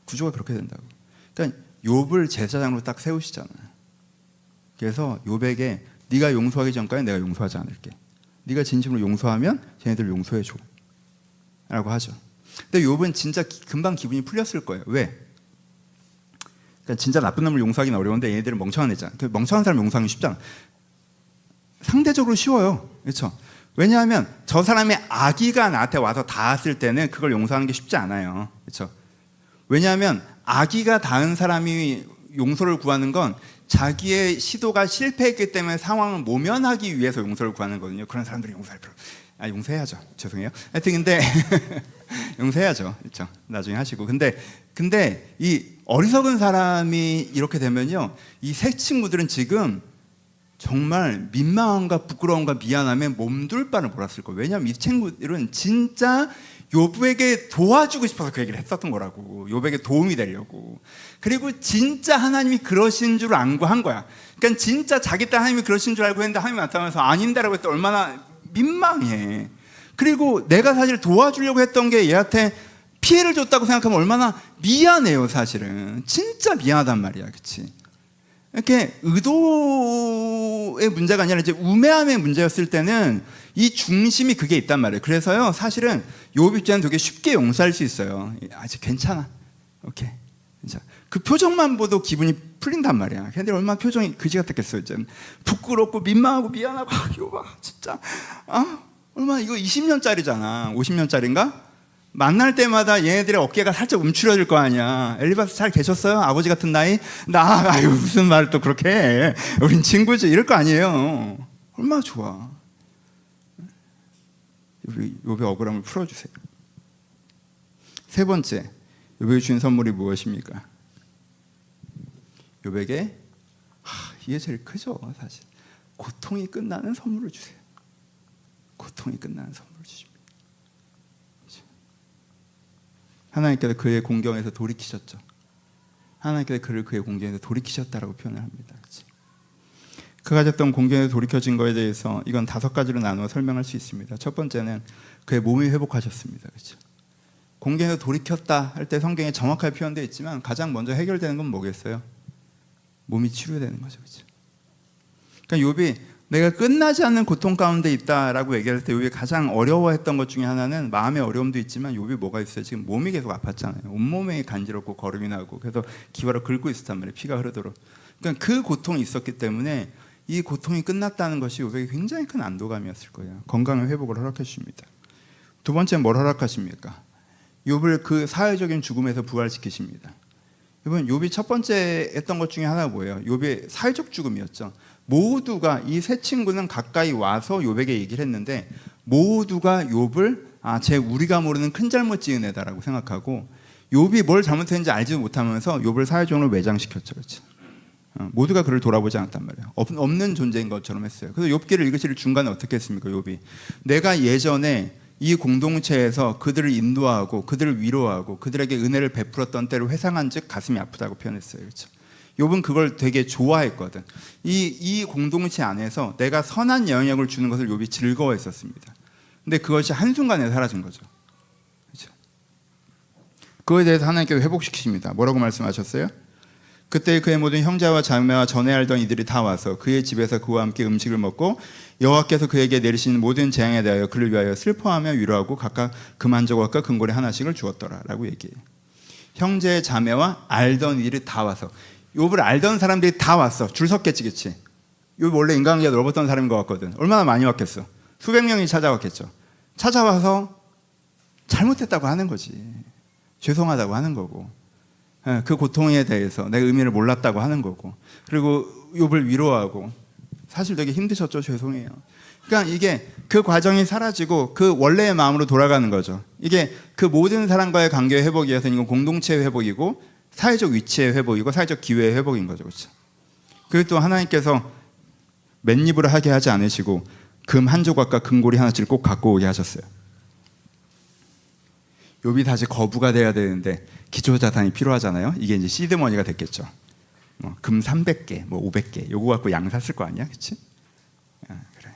구조가 그렇게 된다고. 그러니까 욥을 제사장으로 딱 세우시잖아요. 그래서 욥에게 네가 용서하기 전까지 내가 용서하지 않을게. 네가 진심으로 용서하면 쟤네들 용서해 줘. 라고 하죠. 근데 욥은 진짜 금방 기분이 풀렸을 거예요. 왜? 그러니까 진짜 나쁜 놈을 용서하기는 어려운데 얘네들은 멍청한 애잖아. 멍청한 사람 용서하기 쉽잖아. 상대적으로 쉬워요. 그렇죠? 왜냐하면 저 사람의 악의가 나한테 와서 닿았을 때는 그걸 용서하는 게 쉽지 않아요. 그렇죠? 왜냐하면 악의가 닿은 사람이 용서를 구하는 건 자기의 시도가 실패했기 때문에 상황을 모면하기 위해서 용서를 구하는 거거든요. 그런 사람들이 용서해야죠. 죄송해요. 하여튼 근데 용서해야죠. 그렇죠? 나중에 하시고. 근데 이 어리석은 사람이 이렇게 되면요, 이 새 친구들은 지금 정말 민망함과 부끄러움과 미안함에 몸둘 바를 몰랐을 거예요. 왜냐하면 이 친구들은 진짜 욥에게 도와주고 싶어서 그 얘기를 했었던 거라고. 욥에게 도움이 되려고. 그리고 진짜 하나님이 그러신 줄 알고 한 거야. 그러니까 진짜 자기 딸 하나님이 그러신 줄 알고 했는데 하나님이 나타나서 아닌데라고 했더니 얼마나 민망해. 그리고 내가 사실 도와주려고 했던 게 얘한테 피해를 줬다고 생각하면 얼마나 미안해요. 사실은 진짜 미안하단 말이야. 그치? 이렇게 의도의 문제가 아니라 이제 우매함의 문제였을 때는 이 중심이 그게 있단 말이에요. 그래서요, 사실은 욥 입장은 되게 쉽게 용서할 수 있어요. 아직 괜찮아. 오케이. 진짜 그 표정만 보도 기분이 풀린단 말이야. 근데 얼마나 표정이 그지 같았겠어요. 이제 부끄럽고 민망하고 미안하고 욥아 진짜 얼마나 이거 20년짜리잖아. 50년짜리인가? 만날 때마다 얘네들의 어깨가 살짝 움츠려질 거 아니야. 엘리바스 잘 계셨어요? 아버지 같은 나이? 아유 무슨 말을 또 그렇게 해. 우린 친구지. 이럴 거 아니에요. 얼마나 좋아. 욥의 억울함을 풀어주세요. 세 번째, 욥에게 주신 선물이 무엇입니까? 욥에게 이게 제일 크죠. 사실 고통이 끝나는 선물을 주세요. 고통이 끝나는 선물을 주십니다. 하나님께서 그의 공경에서 돌이키셨죠. 하나님께서 그를 그의 공경에서 돌이키셨다라고 표현을 합니다. 그치? 그가 가졌던 공경에서 돌이켜진 것에 대해서 이건 5가지로 나누어 설명할 수 있습니다. 첫 번째는 그의 몸이 회복하셨습니다. 그렇죠? 공경에서 돌이켰다 할 때 성경에 정확하게 표현되어 있지만 가장 먼저 해결되는 건 뭐겠어요? 몸이 치료되는 거죠. 그렇죠? 그러니까 욥이 내가 끝나지 않는 고통 가운데 있다라고 얘기할 때 욥이 가장 어려워했던 것 중에 하나는 마음의 어려움도 있지만 욥이 뭐가 있어요? 지금 몸이 계속 아팠잖아요. 온몸에 간지럽고 거름이 나고 그래서 기와로 긁고 있었단 말이에요. 피가 흐르도록. 그러니까 그 고통이 있었기 때문에 이 고통이 끝났다는 것이 욥에게 굉장히 큰 안도감이었을 거예요. 건강의 회복을 허락해 주십니다. 두 번째 뭘 허락하십니까? 욥을 그 사회적인 죽음에서 부활시키십니다. 여러분 욥이 첫 번째 했던 것 중에 하나가 뭐예요? 욥의 사회적 죽음이었죠. 모두가 이 세 친구는 가까이 와서 욥에게 얘기를 했는데 모두가 욥을 쟤 우리가 모르는 큰 잘못 지은 애다라고 생각하고 욥이 뭘 잘못했는지 알지도 못하면서 욥을 사회적으로 매장시켰죠. 그렇죠? 모두가 그를 돌아보지 않았단 말이에요. 없는 존재인 것처럼 했어요. 그래서 욥기를 읽으실 중간에 어떻게 했습니까? 욥이 내가 예전에 이 공동체에서 그들을 인도하고 그들을 위로하고 그들에게 은혜를 베풀었던 때를 회상한 즉 가슴이 아프다고 표현했어요. 그렇죠? 욥은 그걸 되게 좋아했거든. 이 공동체 안에서 내가 선한 영향을 주는 것을 욥이 즐거워했었습니다. 근데 그것이 한순간에 사라진 거죠. 그렇죠? 그거에 대해서 하나님께서 회복시키십니다. 뭐라고 말씀하셨어요? 그때 그의 모든 형제와 자매와 전에 알던 이들이 다 와서 그의 집에서 그와 함께 음식을 먹고 여호와께서 그에게 내리신 모든 재앙에 대하여 그를 위하여 슬퍼하며 위로하고 각각 금한조각과 금고리 하나씩을 주었더라 라고 얘기해요. 형제 자매와 알던 이들이 다 와서 욥을 알던 사람들이 다 왔어. 줄 섰겠지. 그치? 욥 원래 인간관계가 넓었던 사람인 것 같거든. 얼마나 많이 왔겠어. 수백 명이 찾아왔겠죠. 찾아와서 잘못했다고 하는 거지. 죄송하다고 하는 거고, 그 고통에 대해서 내가 의미를 몰랐다고 하는 거고, 그리고 욥을 위로하고 사실 되게 힘드셨죠. 죄송해요. 그러니까 이게 그 과정이 사라지고 그 원래의 마음으로 돌아가는 거죠. 이게 그 모든 사람과의 관계의 회복이 위해서 이건 공동체의 회복이고 사회적 위치의 회복이고 사회적 기회의 회복인 거죠. 그렇죠? 그리고 또 하나님께서 맨입으로 하게 하지 않으시고 금 한 조각과 금고리 하나씩 꼭 갖고 오게 하셨어요. 욥이 다시 거부가 돼야 되는데 기초 자산이 필요하잖아요. 이게 이제 시드머니가 됐겠죠. 금 300개, 뭐 500개, 요거 갖고 양 샀을 거 아니야, 그렇지? 그래.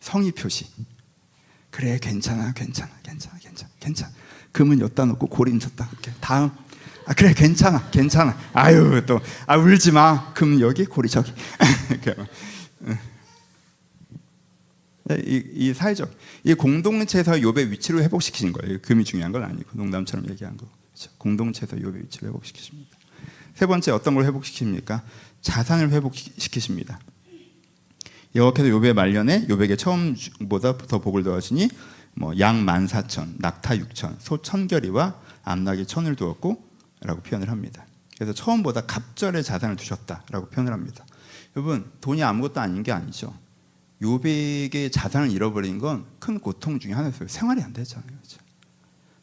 성의 표시. 그래, 괜찮아. 금은 여기다 놓고 고리는 줬다. 이렇게 다음. 그래, 괜찮아. 아유, 또 울지 마. 금 여기, 고리 저기. 이 사회적, 이 공동체에서 욥의 위치를 회복시키는 거예요. 금이 중요한 건 아니고 농담처럼 얘기한 거. 그렇죠? 공동체에서 욥의 위치를 회복시키십니다. 세 번째 어떤 걸 회복시킵니까? 자산을 회복시키십니다. 여호와께서 욥의 말년에 욥에게 처음보다 더 복을 더하시니 양 14,000, 낙타 6,000, 소 1,000결이와 암낙이 1,000을 두었고 라고 표현을 합니다. 그래서 처음보다 갑절의 자산을 두셨다라고 표현을 합니다. 여러분, 돈이 아무것도 아닌 게 아니죠. 욥에게 자산을 잃어버린 건 큰 고통 중에 하나였어요. 생활이 안 되잖아요. 그렇죠?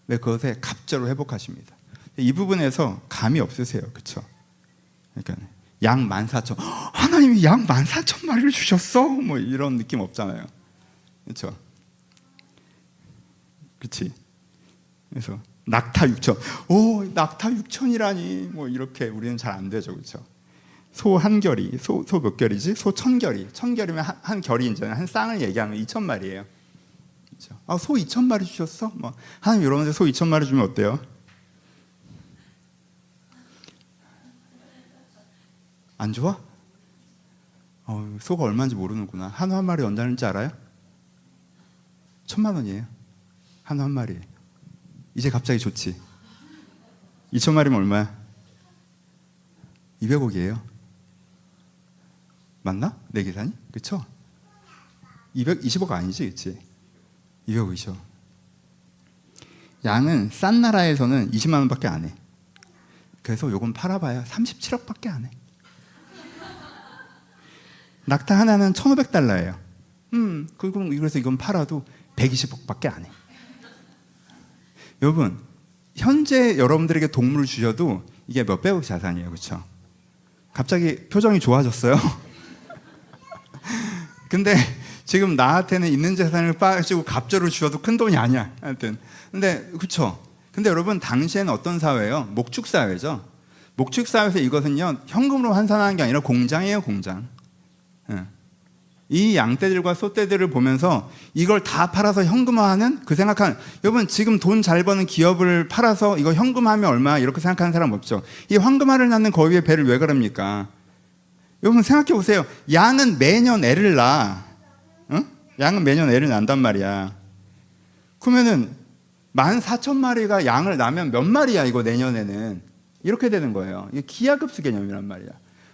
왜 그것에 갑절로 회복하십니다. 이 부분에서 감이 없으세요. 그렇죠? 그러니까 양 14,000, 하나님이 양 14,000마리를 주셨어? 뭐 이런 느낌 없잖아요. 그렇죠? 그렇지? 그래서 낙타 6,000, 낙타 6,000이라니 뭐 이렇게 우리는 잘 안 되죠. 그렇죠? 소 한 결이, 소 몇 결이지? 소 1,000결이. 1,000결이면 한 결이 이제 한 쌍을 얘기하면 2,000마리예요. 그렇죠? 소 2,000마리 주셨어? 뭐 하나님 여러분들 소 2,000마리 주면 어때요? 안 좋아? 소가 얼마인지 모르는구나. 한우 한 마리 얼마인지 알아요? 1,000만 원이에요. 한우 한 마리. 이제 갑자기 좋지. 2,000마리면 얼마야? 200억이에요. 맞나? 내 계산이? 그쵸? 220억 아니지, 그치? 200억이죠. 양은 싼 나라에서는 20만 원밖에 안 해. 그래서 요건 팔아봐야 37억밖에 안 해. 낙타 하나는 1,500달러예요. 그래서 이건 팔아도 120억밖에 안 해. 여러분, 현재 여러분들에게 동물을 주셔도 이게 몇백억 자산이에요. 그렇죠? 갑자기 표정이 좋아졌어요. 근데 지금 나한테는 있는 재산을 빠지고 갑절을 주셔도 큰 돈이 아니야. 하여튼. 근데 그렇죠? 근데 여러분, 당시에는 어떤 사회예요? 목축 사회죠. 목축 사회에서 이것은요, 현금으로 환산하는 게 아니라 공장이에요, 공장. 이 양떼들과 소떼들을 보면서 이걸 다 팔아서 현금화하는 그 생각하는, 여러분 지금 돈 잘 버는 기업을 팔아서 이거 현금하면 얼마 이렇게 생각하는 사람 없죠. 이 황금알을 낳는 거위의 배를 왜 그럽니까? 여러분 생각해 보세요. 양은 매년 애를 낳아. 양은 매년 애를 낳는단 말이야. 그러면은 14,000마리가 양을 낳으면 몇 마리야 이거 내년에는. 이렇게 되는 거예요. 이게 기하급수 개념이란 말이야.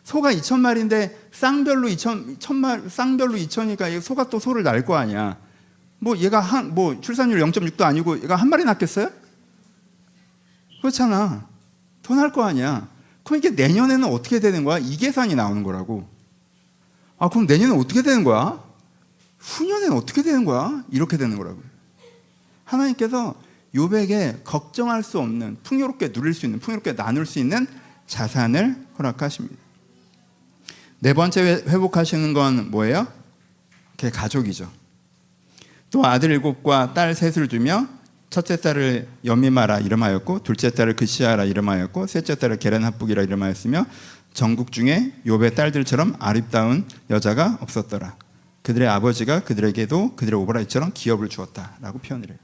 소가 2,000마리인데 쌍별로 2,000이니까 소가 또 소를 낳을 거 아니야. 뭐 얘가 출산율 0.6도 아니고 얘가 한 마리 낳겠어요? 그렇잖아. 더 낳을 거 아니야. 그럼 이게 내년에는 어떻게 되는 거야? 이 계산이 나오는 거라고. 그럼 내년에는 어떻게 되는 거야? 후년에는 어떻게 되는 거야? 이렇게 되는 거라고. 하나님께서 욥에게 걱정할 수 없는, 풍요롭게 누릴 수 있는, 풍요롭게 나눌 수 있는 자산을 허락하십니다. 네 번째 회복하시는 건 뭐예요? 그게 가족이죠. 또 아들 7과 딸 3을 두며 첫째 딸을 여미마라 이름하였고 둘째 딸을 그시아라 이름하였고 셋째 딸을 게렌합북이라 이름하였으며 전국 중에 욥의 딸들처럼 아름다운 여자가 없었더라. 그들의 아버지가 그들에게도 그들의 오브라이처럼 기업을 주었다라고 표현을 해요.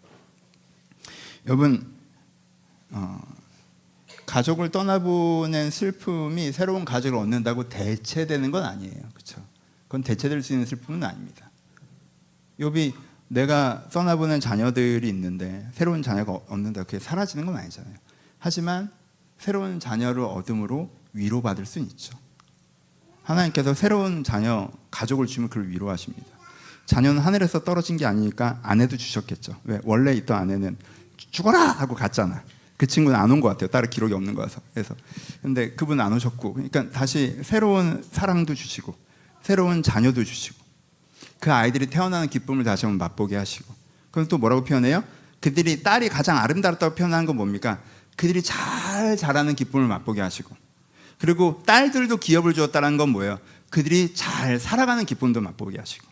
여러분, 가족을 떠나보낸 슬픔이 새로운 가족을 얻는다고 대체되는 건 아니에요. 그렇죠? 그건 대체될 수 있는 슬픔은 아닙니다. 욥이 내가 떠나보낸 자녀들이 있는데 새로운 자녀가 얻는다고 그게 사라지는 건 아니잖아요. 하지만 새로운 자녀를 얻음으로 위로받을 수는 있죠. 하나님께서 새로운 자녀, 가족을 주면 그를 위로하십니다. 자녀는 하늘에서 떨어진 게 아니니까 아내도 주셨겠죠. 왜? 원래 있던 아내는 죽어라 하고 갔잖아. 그 친구는 안 온 것 같아요. 따로 기록이 없는 거라서. 그래서 근데 그분은 안 오셨고, 그러니까 다시 새로운 사랑도 주시고 새로운 자녀도 주시고 그 아이들이 태어나는 기쁨을 다시 한번 맛보게 하시고. 그럼 또 뭐라고 표현해요? 그들이 딸이 가장 아름답다고 표현하는 건 뭡니까? 그들이 잘 자라는 기쁨을 맛보게 하시고, 그리고 딸들도 기업을 주었다는 건 뭐예요? 그들이 잘 살아가는 기쁨도 맛보게 하시고.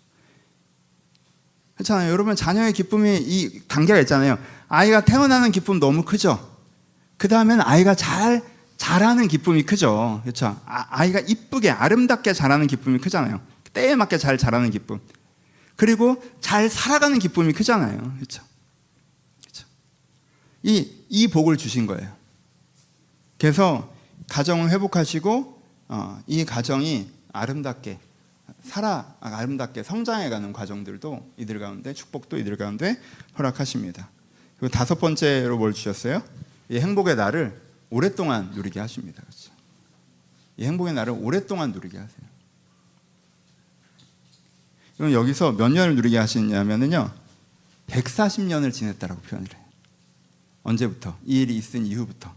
그렇잖아요. 여러분, 자녀의 기쁨이 이 단계가 있잖아요. 아이가 태어나는 기쁨 너무 크죠. 그 다음엔 아이가 잘 자라는 기쁨이 크죠. 그렇죠. 아이가 이쁘게 아름답게 자라는 기쁨이 크잖아요. 때에 맞게 잘 자라는 기쁨. 그리고 잘 살아가는 기쁨이 크잖아요. 그렇죠. 그렇죠. 이 복을 주신 거예요. 그래서 가정을 회복하시고 이 가정이 아름답게 아름답게 성장해가는 과정들도 이들 가운데, 축복도 이들 가운데 허락하십니다. 그리고 다섯 번째로 뭘 주셨어요? 이 행복의 날을 오랫동안 누리게 하십니다. 그렇죠? 이 행복의 날을 오랫동안 누리게 하세요. 그럼 여기서 몇 년을 누리게 하시냐면요, 140년을 지냈다라고 표현을 해요. 언제부터? 이 일이 있은 이후부터.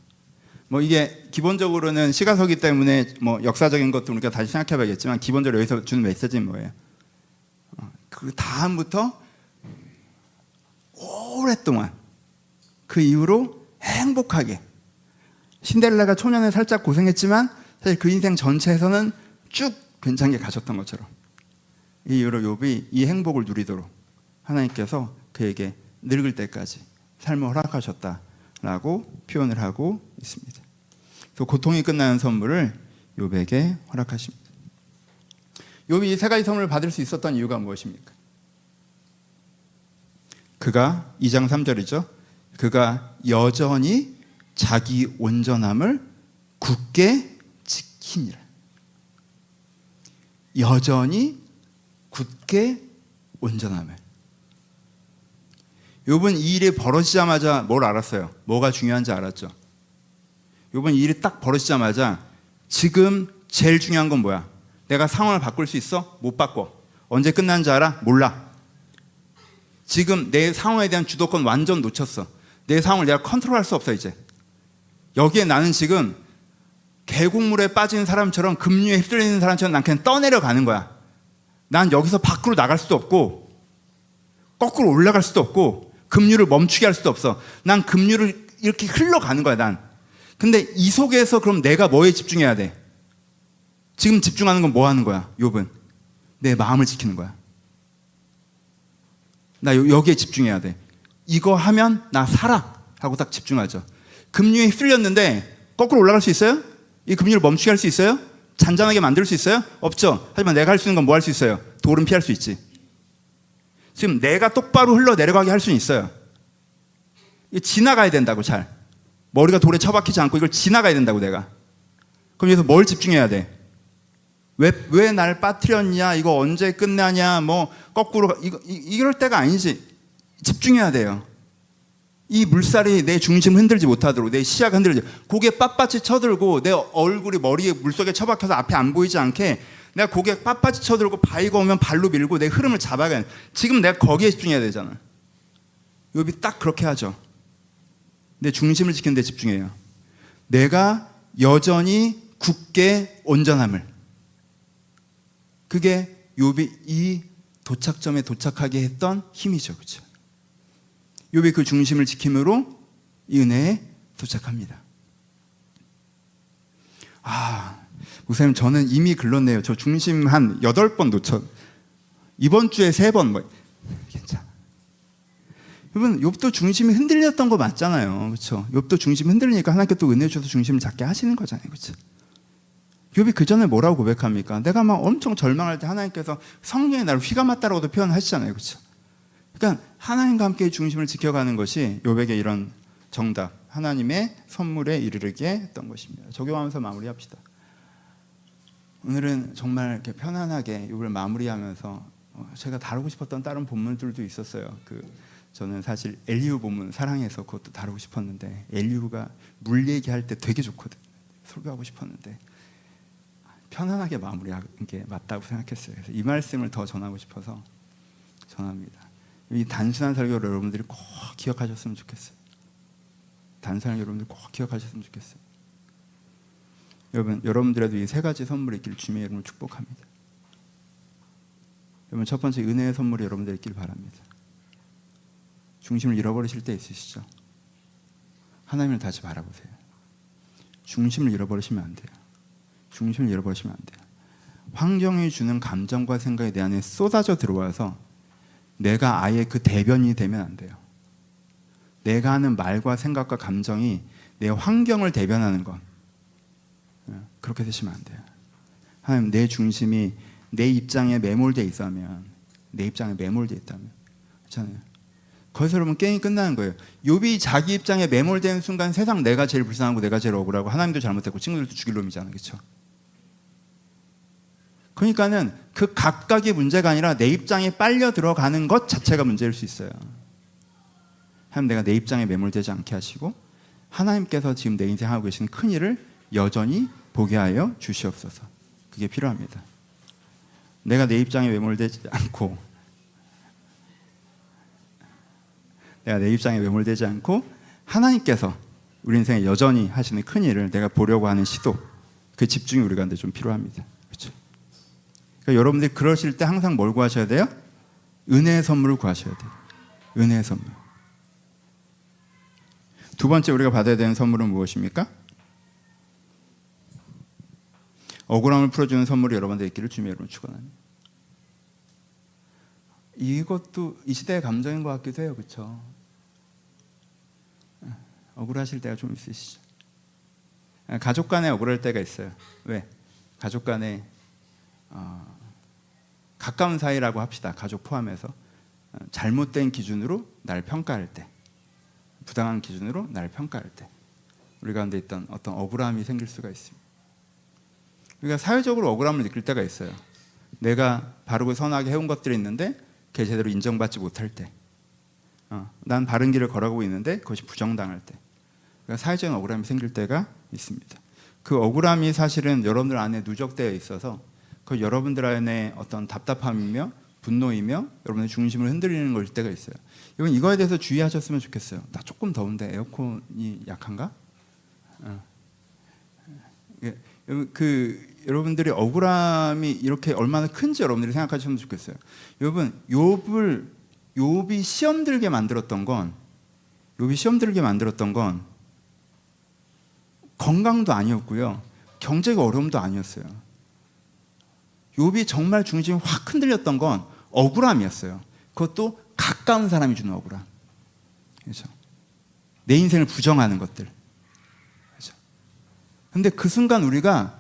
뭐 이게 기본적으로는 시가서기 때문에 뭐 역사적인 것도 우리가 다시 생각해봐야겠지만, 기본적으로 여기서 주는 메시지는 뭐예요? 그 다음부터 오랫동안 그 이후로 행복하게, 신데렐라가 초년에 살짝 고생했지만 사실 그 인생 전체에서는 쭉 괜찮게 가셨던 것처럼 이 이후로 욥이 이 행복을 누리도록 하나님께서 그에게 늙을 때까지 삶을 허락하셨다라고 표현을 하고 있습니다. 그 고통이 끝나는 선물을 욥에게 허락하십니다. 욥이 이 세 가지 선물을 받을 수 있었던 이유가 무엇입니까? 그가 2장 3절이죠. 그가 여전히 자기 온전함을 굳게 지키니라. 여전히 굳게 온전함을. 욥은 이 일이 벌어지자마자 뭘 알았어요? 뭐가 중요한지 알았죠. 욥은 이 일이 딱 벌어지자마자 지금 제일 중요한 건 뭐야? 내가 상황을 바꿀 수 있어? 못 바꿔. 언제 끝나는지 알아? 몰라. 지금 내 상황에 대한 주도권 완전 놓쳤어. 내 상황을 내가 컨트롤할 수 없어. 이제 여기에 나는 지금 계곡물에 빠진 사람처럼, 급류에 휩쓸리는 사람처럼 난 그냥 떠내려가는 거야. 난 여기서 밖으로 나갈 수도 없고 거꾸로 올라갈 수도 없고 급류를 멈추게 할 수도 없어. 난 급류를 이렇게 흘러가는 거야. 난. 근데 이 속에서 그럼 내가 뭐에 집중해야 돼? 지금 집중하는 건 뭐 하는 거야? 욥은 내 마음을 지키는 거야. 나 여기에 집중해야 돼. 이거 하면 나 살아 하고 딱 집중하죠. 급류에 휩쓸렸는데 거꾸로 올라갈 수 있어요? 이 급류를 멈추게 할 수 있어요? 잔잔하게 만들 수 있어요? 없죠. 하지만 내가 할 수 있는 건 뭐 할 수 있어요? 돌은 피할 수 있지. 지금 내가 똑바로 흘러내려가게 할 수는 있어요. 이게 지나가야 된다고. 잘 머리가 돌에 처박히지 않고 이걸 지나가야 된다고. 내가. 그럼 여기서 뭘 집중해야 돼? 왜 날 빠뜨렸냐, 이거 언제 끝나냐, 뭐 거꾸로 이럴 때가 아니지. 집중해야 돼요. 이 물살이 내 중심을 흔들지 못하도록, 내 시야가 흔들지, 고개 빳빳이 쳐들고 내 얼굴이 머리에 물속에 처박혀서 앞에 안 보이지 않게 내가 고개 빳빳이 쳐들고 바위가 오면 발로 밀고 내 흐름을 잡아가야 돼. 지금 내가 거기에 집중해야 되잖아. 욥이 딱 그렇게 하죠. 내 중심을 지키는 데 집중해요. 내가 여전히 굳게 온전함을. 그게 욥이 이 도착점에 도착하게 했던 힘이죠. 그렇죠? 욥이 그 중심을 지킴으로 이 은혜에 도착합니다. 목사님, 저는 이미 글렀네요. 저 중심 한 8번 놓쳐. 이번 주에 3번 뭐. 괜찮아. 여러분, 욥도 중심이 흔들렸던 거 맞잖아요. 그렇죠? 욥도 중심이 흔들리니까 하나님께 또 은혜 주셔서 중심을 잡게 하시는 거잖아요. 그렇죠? 욥이 그 전에 뭐라고 고백합니까? 내가 막 엄청 절망할 때 하나님께서 성령의 나를 휘감았다라고도 표현하시잖아요. 그렇죠? 그러니까 하나님과 함께 중심을 지켜가는 것이 욥에게 이런 정답, 하나님의 선물에 이르게 했던 것입니다. 적용하면서 마무리합시다. 오늘은 정말 이렇게 편안하게 욥을 마무리하면서 제가 다루고 싶었던 다른 본문들도 있었어요. 저는 사실 엘리후 본문 사랑해서 그것도 다루고 싶었는데, 엘리후가 물 얘기할 때 되게 좋거든. 설교하고 싶었는데 편안하게 마무리하는 게 맞다고 생각했어요. 그래서 이 말씀을 더 전하고 싶어서 전합니다. 이 단순한 설교를 여러분들이 꼭 기억하셨으면 좋겠어요. 단순하게 여러분들 꼭 기억하셨으면 좋겠어요. 여러분들에도 이 세 가지 선물이 있기를 주님의 이름으로 축복합니다. 여러분, 첫 번째 은혜의 선물이 여러분들 있기를 바랍니다. 중심을 잃어버리실 때 있으시죠? 하나님을 다시 바라보세요. 중심을 잃어버리시면 안 돼요. 중심을 잃어버리시면 안 돼요. 환경이 주는 감정과 생각이 내 안에 쏟아져 들어와서 내가 아예 그 대변이 되면 안 돼요. 내가 하는 말과 생각과 감정이 내 환경을 대변하는 것, 그렇게 되시면 안 돼요. 하나님, 내 중심이 내 입장에 매몰되어 있다면, 내 입장에 매몰되어 있다면, 그렇잖아요. 거기서 여러분 게임이 끝나는 거예요. 욥이 자기 입장에 매몰되는 순간 세상 내가 제일 불쌍하고 내가 제일 억울하고 하나님도 잘못했고 친구들도 죽일 놈이잖아요, 그렇죠? 그러니까는 그 각각의 문제가 아니라 내 입장에 빨려 들어가는 것 자체가 문제일 수 있어요. 하나님, 내가 내 입장에 매몰되지 않게 하시고 하나님께서 지금 내 인생 하고 계신 큰 일을 여전히 보게 하여 주시옵소서. 그게 필요합니다. 내가 내 입장에 매몰되지 않고, 내가 내 입장에 매몰되지 않고 하나님께서 우리 인생에 여전히 하시는 큰 일을 내가 보려고 하는 시도, 그 집중이 우리 가운데 좀 필요합니다. 그렇죠? 그러니까 여러분들이 그러실 때 항상 뭘 구하셔야 돼요? 은혜의 선물을 구하셔야 돼요. 은혜의 선물. 두 번째 우리가 받아야 되는 선물은 무엇입니까? 억울함을 풀어주는 선물이 여러분들 있기를 주님의 이름으로 축원합니다. 이것도 이 시대의 감정인 것 같기도 해요, 그렇죠? 억울하실 때가 좀 있으시죠? 가족 간에 억울할 때가 있어요. 왜? 가족 간에 가까운 사이라고 합시다. 가족 포함해서 잘못된 기준으로 날 평가할 때, 부당한 기준으로 날 평가할 때 우리 가운데 있던 어떤 억울함이 생길 수가 있습니다. 우리가 사회적으로 억울함을 느낄 때가 있어요. 내가 바르고 선하게 해온 것들이 있는데 그게 제대로 인정받지 못할 때, 난 바른 길을 걸어가고 있는데 그것이 부정당할 때, 그러니까 사회적인 억울함이 생길 때가 있습니다. 그 억울함이 사실은 여러분들 안에 누적되어 있어서 그 여러분들 안에 어떤 답답함이며 분노이며 여러분의 중심을 흔들리는 것일 때가 있어요. 이건 이거에 대해서 주의하셨으면 좋겠어요. 나 조금 더운데 에어컨이 약한가? 여러분들이 억울함이 이렇게 얼마나 큰지 여러분들이 생각하시면 좋겠어요. 여러분, 욥이 시험 들게 만들었던 건 건강도 아니었고요, 경제가 어려움도 아니었어요. 욥이 정말 중심이 확 흔들렸던 건 억울함이었어요. 그것도 가까운 사람이 주는 억울함. 그렇죠? 내 인생을 부정하는 것들. 그렇죠? 근데 그 순간 우리가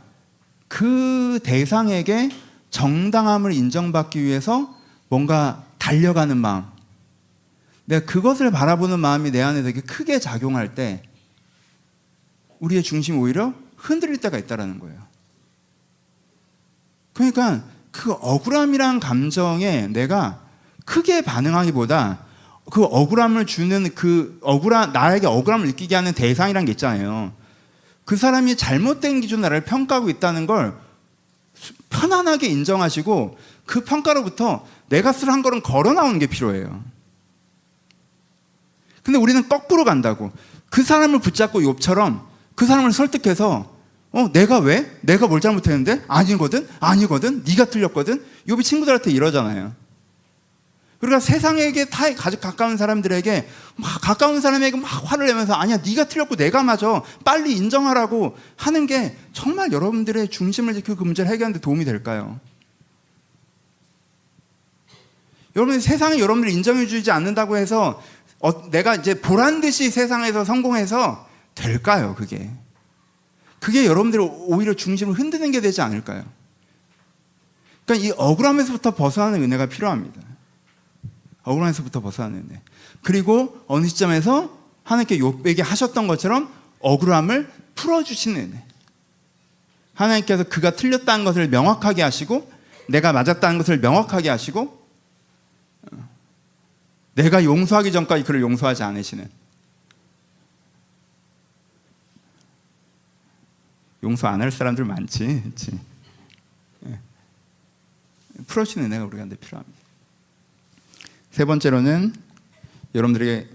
그 대상에게 정당함을 인정받기 위해서 뭔가 달려가는 마음, 내가 그것을 바라보는 마음이 내 안에 되게 크게 작용할 때 우리의 중심이 오히려 흔들릴 때가 있다는 거예요. 그러니까 그 억울함이란 감정에 내가 크게 반응하기보다 그 억울함을 주는 나에게 억울함을 느끼게 하는 대상이란 게 있잖아요. 그 사람이 잘못된 기준으로 나를 평가하고 있다는 걸 편안하게 인정하시고 그 평가로부터 내가 쓸 한 걸음 걸어 나오는 게 필요해요. 근데 우리는 거꾸로 간다고. 그 사람을 붙잡고 욥처럼 그 사람을 설득해서 내가 왜? 내가 뭘 잘못했는데? 아니거든? 네가 틀렸거든? 욥이 친구들한테 이러잖아요. 그러니까 세상에게 가까운 사람들에게 가까운 사람에게 막 화를 내면서 아니야, 네가 틀렸고 내가 맞아, 빨리 인정하라고 하는 게 정말 여러분들의 중심을 지키고 그 문제를 해결하는 데 도움이 될까요? 여러분이 세상에 여러분들을 인정해 주지 않는다고 해서 내가 이제 보란듯이 세상에서 성공해서 될까요? 그게 여러분들의 오히려 중심을 흔드는 게 되지 않을까요? 그러니까 이 억울함에서부터 벗어나는 은혜가 필요합니다. 억울함에서부터 벗어나는 은혜. 그리고 어느 시점에서 하나님께 욥에게 하셨던 것처럼 억울함을 풀어주시는 은혜. 하나님께서 그가 틀렸다는 것을 명확하게 하시고 내가 맞았다는 것을 명확하게 하시고 내가 용서하기 전까지 그를 용서하지 않으시는, 용서 안 할 사람들 많지, 그렇지? 풀어주시는 은혜가 우리한테 필요합니다. 세 번째로는 여러분들에게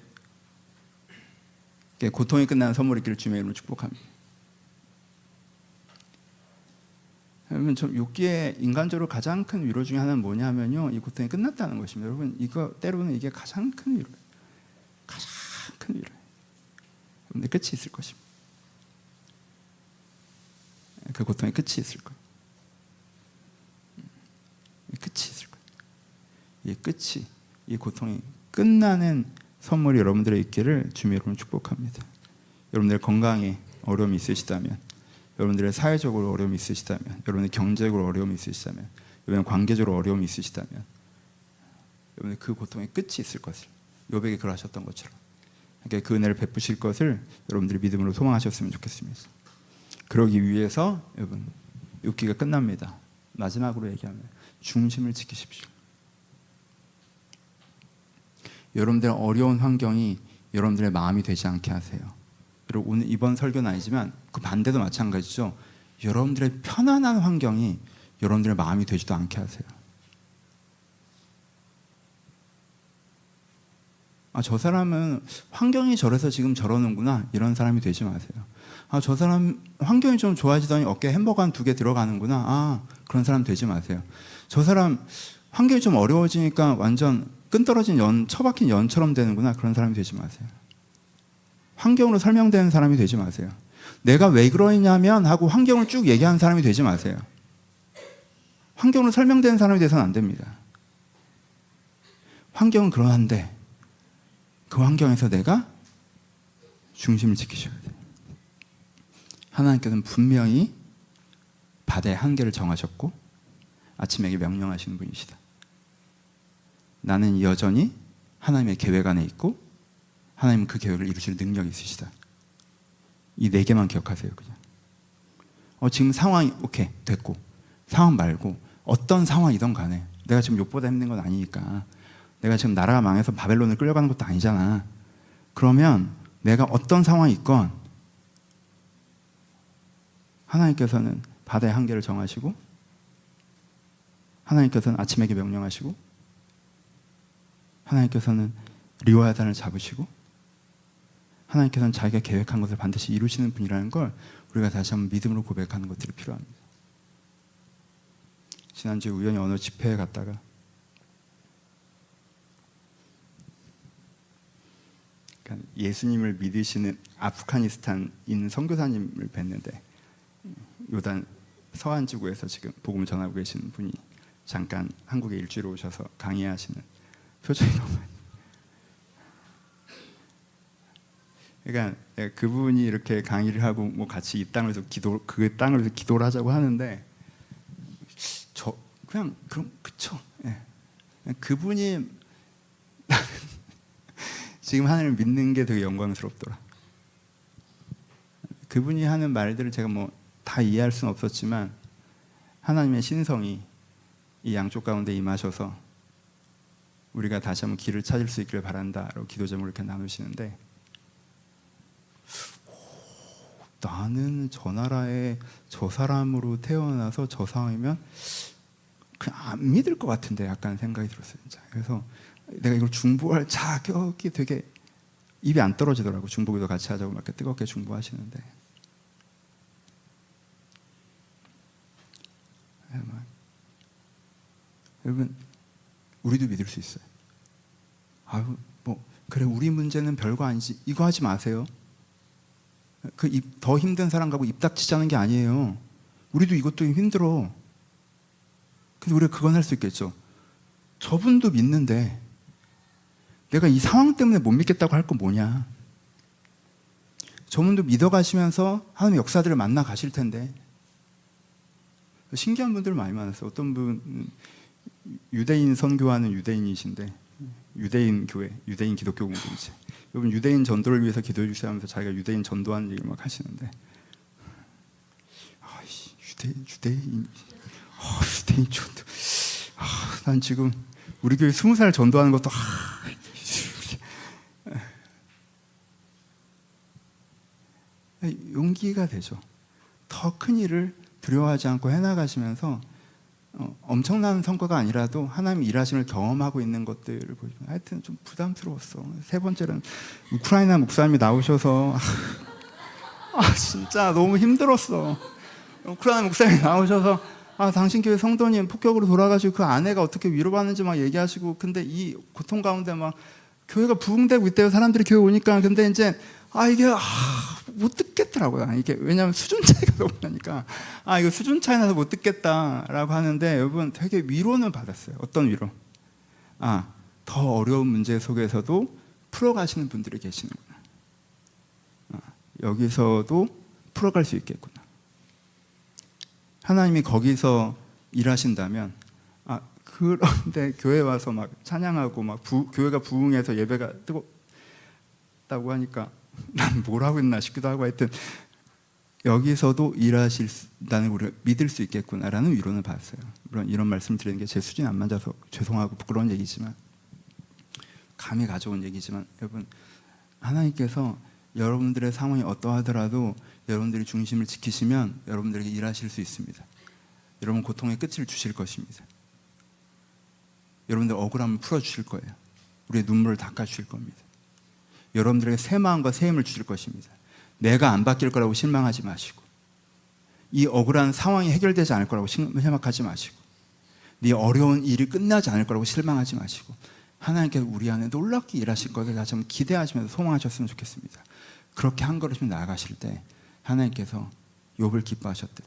고통이 끝나는 선물이 있기를 주님의 이름으로 축복합니다. 여러분, 좀 욥기의 인간적으로 가장 큰 위로 중에 하나는 뭐냐면요, 이 고통이 끝났다는 것입니다. 여러분, 이거 때로는 이게 가장 큰 위로예요. 가장 큰 위로예요. 여러분들 끝이 있을 것입니다. 그 고통의 끝이 있을 거예요. 끝이 있을 거예요. 이 끝이, 이 고통이 끝나는 선물이 여러분들의 있기를 주님의 이름으로 축복합니다. 여러분들 건강에 어려움이 있으시다면, 여러분들의 사회적으로 어려움이 있으시다면, 여러분의 경제적으로 어려움이 있으시다면, 여러분의 관계적으로 어려움이 있으시다면, 여러분들 그 고통의 끝이 있을 것을 욥에게 그러하셨던 것처럼 그러니까 그 은혜를 베푸실 것을 여러분들이 믿음으로 소망하셨으면 좋겠습니다. 그러기 위해서 여러분 욥기가 끝납니다. 마지막으로 얘기하면 중심을 지키십시오. 여러분들의 어려운 환경이 여러분들의 마음이 되지 않게 하세요. 그리고 오늘 이번 설교는 아니지만 그 반대도 마찬가지죠. 여러분들의 편안한 환경이 여러분들의 마음이 되지도 않게 하세요. 저 사람은 환경이 저래서 지금 저러는구나, 이런 사람이 되지 마세요. 저 사람 환경이 좀 좋아지더니 어깨에 햄버거 한 2개 들어가는구나, 그런 사람 되지 마세요. 저 사람 환경이 좀 어려워지니까 완전 끈떨어진 처박힌 연처럼 되는구나, 그런 사람이 되지 마세요. 환경으로 설명되는 사람이 되지 마세요. 내가 왜 그러냐면 하고 환경을 쭉 얘기하는 사람이 되지 마세요. 환경으로 설명되는 사람이 돼서는 안 됩니다. 환경은 그러한데 그 환경에서 내가 중심을 지키셔야 돼요. 하나님께서는 분명히 바다의 한계를 정하셨고 아침에게 명령하시는 분이시다. 나는 여전히 하나님의 계획 안에 있고 하나님은 그 계획을 이루실 능력이 있으시다. 이 4개만 기억하세요. 그냥 지금 상황이 오케이 됐고, 상황 말고 어떤 상황이든 간에 내가 지금 욥보다 힘든 건 아니니까, 내가 지금 나라가 망해서 바벨론을 끌려가는 것도 아니잖아. 그러면 내가 어떤 상황이 있건 하나님께서는 바다의 한계를 정하시고 하나님께서는 아침에게 명령하시고 하나님께서는 리워야단을 잡으시고 하나님께서는 자기가 계획한 것을 반드시 이루시는 분이라는 걸 우리가 다시 한번 믿음으로 고백하는 것들이 필요합니다. 지난주에 우연히 어느 집회에 갔다가 예수님을 믿으시는 아프가니스탄인 선교사님을 뵀는데, 요단 서안지구에서 지금 복음을 전하고 계시는 분이 잠깐 한국에 일주일 오셔서 강의하시는, 표정이 너무 많이. 그러니까 그분이 이렇게 강의를 하고 뭐 같이 이 땅을 위해서 그 땅을 위해서 기도를 하자고 하는데, 저 그냥 그럼 그쵸. 예. 그분이 지금 하나님을 믿는 게 되게 영광스럽더라. 그분이 하는 말들을 제가 뭐 다 이해할 수는 없었지만 하나님의 신성이 이 양쪽 가운데 임하셔서 우리가 다시 한번 길을 찾을 수 있기를 바란다라고 기도 제목을 이렇게 나누시는데, 나는 저 나라에 저 사람으로 태어나서 저 상황이면 그냥 안 믿을 것 같은데, 약간 생각이 들었어요. 진짜. 그래서 내가 이걸 중보할 자격이 되게 입이 안 떨어지더라고. 중보기도 같이 하자고 막 이렇게 뜨겁게 중보하시는데, 여러분 우리도 믿을 수 있어요. 아유 뭐 그래, 우리 문제는 별거 아니지, 이거 하지 마세요. 더 힘든 사람 가고 입 닥치자는 게 아니에요. 우리도 이것도 힘들어. 근데 우리가 그건 할 수 있겠죠. 저분도 믿는데 내가 이 상황 때문에 못 믿겠다고 할 건 뭐냐. 저분도 믿어가시면서 하나님의 역사들을 만나 가실 텐데. 신기한 분들 많이 만났어요. 어떤 분은 유대인 선교하는 유대인이신데, 유대인 교회, 유대인 기독교 공동체, 여러분 유대인 전도를 위해서 기도해 주세요 하면서 자기가 유대인 전도하는 얘기를 막 하시는데, 유대인 전도, 난 지금 우리 교회 20살 전도하는 것도 용기가 되죠. 더 큰 일을 두려워하지 않고 해나가시면서 엄청난 성과가 아니라도 하나님의 일하심을 경험하고 있는 것들을 보시면 하여튼 좀 부담스러웠어. 세 번째는 우크라이나 목사님이 나오셔서 진짜 너무 힘들었어. 우크라이나 목사님이 나오셔서 당신 교회 성도님 폭격으로 돌아가시고 그 아내가 어떻게 위로받는지 막 얘기하시고, 근데 이 고통 가운데 막 교회가 부흥되고 있대요. 사람들이 교회 오니까. 근데 이제 이게 못 듣겠더라고요. 이게 왜냐하면 수준 차이가 너무 나니까 이거 수준 차이 나서 못 듣겠다라고 하는데, 여러분 되게 위로는 받았어요. 어떤 위로? 더 어려운 문제 속에서도 풀어가시는 분들이 계시는구나. 여기서도 풀어갈 수 있겠구나. 하나님이 거기서 일하신다면, 그런데 교회 와서 막 찬양하고 막 교회가 부흥해서 예배가 뜨겁다고 하니까 난 뭐라고 했나 싶기도 하고, 하여튼 여기서도 일하신다는 걸 우리가 믿을 수 있겠구나라는 위로는 받았어요. 물론 이런 말씀 드리는 게 제 수준이 안 맞아서 죄송하고 부끄러운 얘기지만, 감히 가져온 얘기지만, 여러분 하나님께서 여러분들의 상황이 어떠하더라도 여러분들이 중심을 지키시면 여러분들에게 일하실 수 있습니다. 여러분 고통의 끝을 주실 것입니다. 여러분들 억울함을 풀어주실 거예요. 우리의 눈물을 닦아주실 겁니다. 여러분들에게 새 마음과 새 힘을 주실 것입니다. 내가 안 바뀔 거라고 실망하지 마시고, 이 억울한 상황이 해결되지 않을 거라고 생각하지 마시고, 네 어려운 일이 끝나지 않을 거라고 실망하지 마시고, 하나님께서 우리 안에 놀랍게 일하실 것을 다시 한번 기대하시면서 소망하셨으면 좋겠습니다. 그렇게 한 걸음씩 나아가실 때 하나님께서 욥을 기뻐하셨듯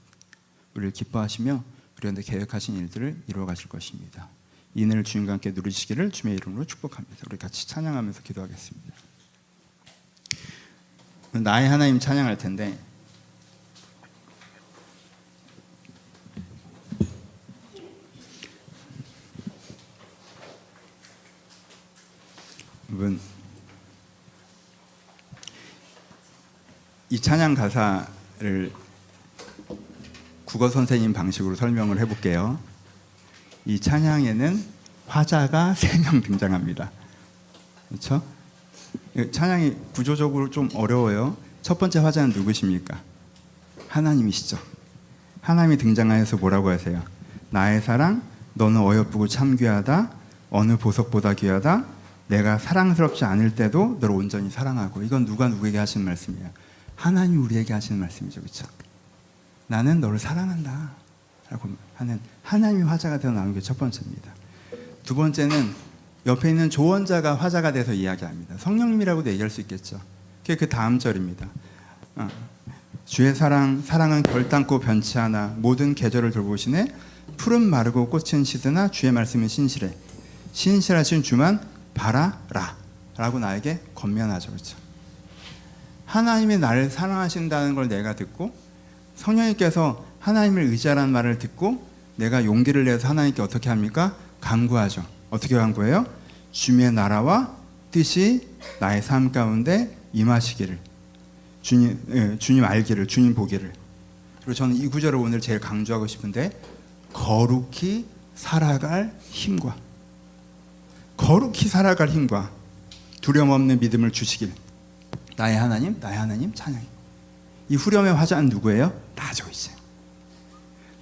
우리를 기뻐하시며 우리한테 계획하신 일들을 이루어 가실 것입니다. 이 은혜를 주님과 함께 누리시기를 주님의 이름으로 축복합니다. 우리 같이 찬양하면서 기도하겠습니다. 나의 하나님 찬양할 텐데, 여러분 이 찬양 가사를 국어 선생님 방식으로 설명을 해볼게요. 이 찬양에는 화자가 3명 등장합니다. 그렇죠? 찬양이 구조적으로 좀 어려워요. 첫 번째 화자는 누구십니까? 하나님이시죠. 하나님이 등장하여서 뭐라고 하세요? 나의 사랑, 너는 어여쁘고 참 귀하다. 어느 보석보다 귀하다. 내가 사랑스럽지 않을 때도 너를 온전히 사랑하고. 이건 누가 누구에게 하시는 말씀이에요? 하나님이 우리에게 하시는 말씀이죠. 그렇죠? 나는 너를 사랑한다 라고 하는 하나님이 화자가 되어 나오는 게 첫 번째입니다. 두 번째는 옆에 있는 조언자가 화자가 돼서 이야기합니다. 성령님이라고도 얘기할 수 있겠죠. 그게 그 다음 절입니다. 주의 사랑은 결단코 변치 않아 모든 계절을 돌보시네. 푸른 마르고 꽃은 시드나 주의 말씀은 신실해. 신실하신 주만 바라라 라고 나에게 권면하죠. 그렇죠? 하나님이 나를 사랑하신다는 걸 내가 듣고, 성령님께서 하나님을 의지하라는 말을 듣고 내가 용기를 내서 하나님께 어떻게 합니까? 간구하죠. 어떻게 간구해요? 주님의 나라와 뜻이 나의 삶 가운데 임하시기를, 주님 알기를, 주님 보기를. 그리고 저는 이 구절을 오늘 제일 강조하고 싶은데, 거룩히 살아갈 힘과, 거룩히 살아갈 힘과 두려움 없는 믿음을 주시길. 나의 하나님 찬양해. 이 후렴의 화자는 누구예요? 나죠. 이제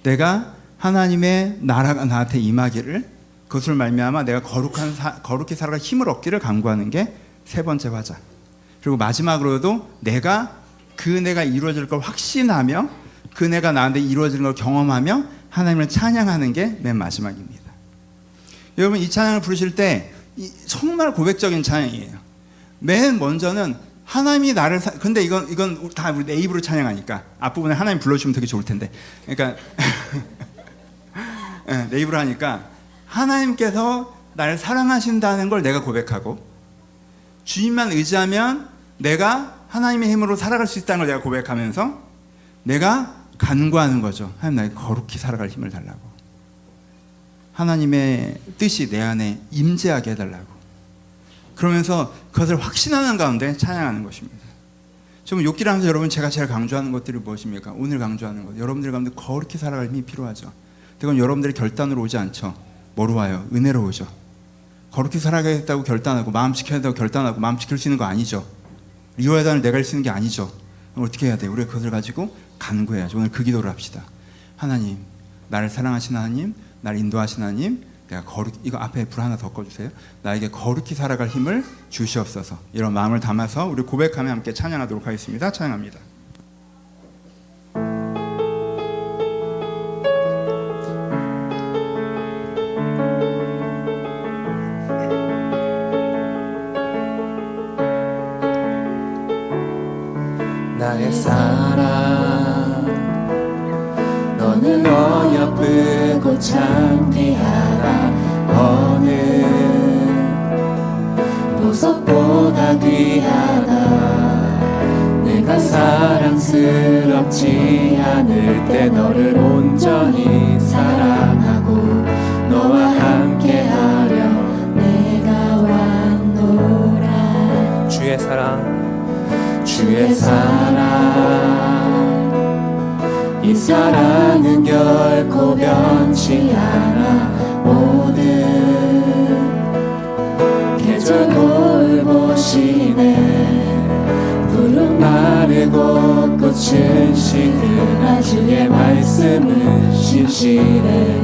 내가 하나님의 나라가 나한테 임하기를, 그것을 말미암아 내가 거룩히 살아갈 힘을 얻기를 간구하는 게 세 번째 화자. 그리고 마지막으로도 내가 그 은혜가 이루어질 걸 확신하며 그 은혜가 나한테 이루어지는 걸 경험하며 하나님을 찬양하는 게 맨 마지막입니다. 여러분 이 찬양을 부르실 때 정말 고백적인 찬양이에요. 맨 먼저는 하나님이 나를 근데 이건 다 우리 내 입으로 찬양하니까 앞부분에 하나님 불러주시면 되게 좋을 텐데, 그러니까 내 입으로 하니까 하나님께서 나를 사랑하신다는 걸 내가 고백하고, 주님만 의지하면 내가 하나님의 힘으로 살아갈 수 있다는 걸 내가 고백하면서 내가 간구하는 거죠. 하나님 나에게 거룩히 살아갈 힘을 달라고, 하나님의 뜻이 내 안에 임재하게 해달라고, 그러면서 그것을 확신하는 가운데 찬양하는 것입니다. 지금 욥기를 하면서 여러분 제가 제일 강조하는 것들이 무엇입니까? 오늘 강조하는 것, 여러분들 가운데 거룩히 살아갈 힘이 필요하죠. 그건 여러분들의 결단으로 오지 않죠. 뭐로 와요? 은혜로 오죠. 거룩히 살아가겠다고 결단하고 마음 지켜야 된다고 결단하고 마음 지킬 수 있는 거 아니죠. 리워야단을 내가 할 수 있는 게 아니죠. 그럼 어떻게 해야 돼요? 우리가 그것을 가지고 간구해야죠. 오늘 그 기도를 합시다. 하나님, 나를 사랑하시는 하나님, 나를 인도하신 하나님, 내가 이거 앞에 불 하나 더 꺼주세요. 나에게 거룩히 살아갈 힘을 주시옵소서. 이런 마음을 담아서 우리 고백하며 함께 찬양하도록 하겠습니다. 찬양합니다. 나의 사랑 너는 어여쁘고 창대하라 어느 보석보다 귀하다 내가 사랑스럽지 않을 때 너를 온전히 사랑하고 너와 함께하려 내가 왔노라 주의 사랑 이 사랑은 결코 변치 않아 모든 계절 돌보시네 푸른 마르고 꽃은 시들나 주의 말씀은 신실해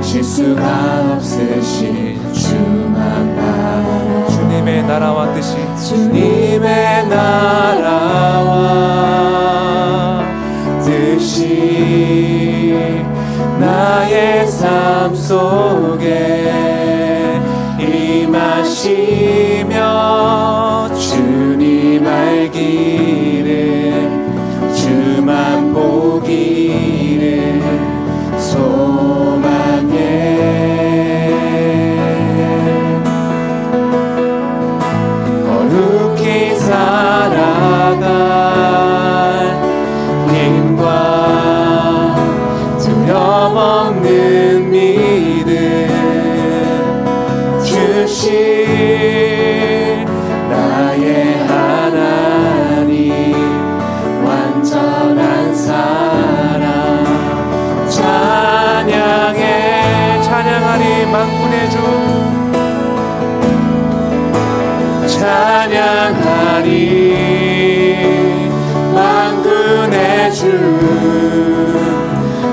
실수가 없으신 주만 바라 주님의 나라와 뜻이 주님의 나라와 뜻이 나의 삶 속에 임하시며 주님 알기를 주만 보기를 소망해 거룩히 살아갈 힘과 두려움 없는 믿음 주실 나의 하나님 완전한 사랑 찬양하리 만군의 주 찬양하리 만군의 주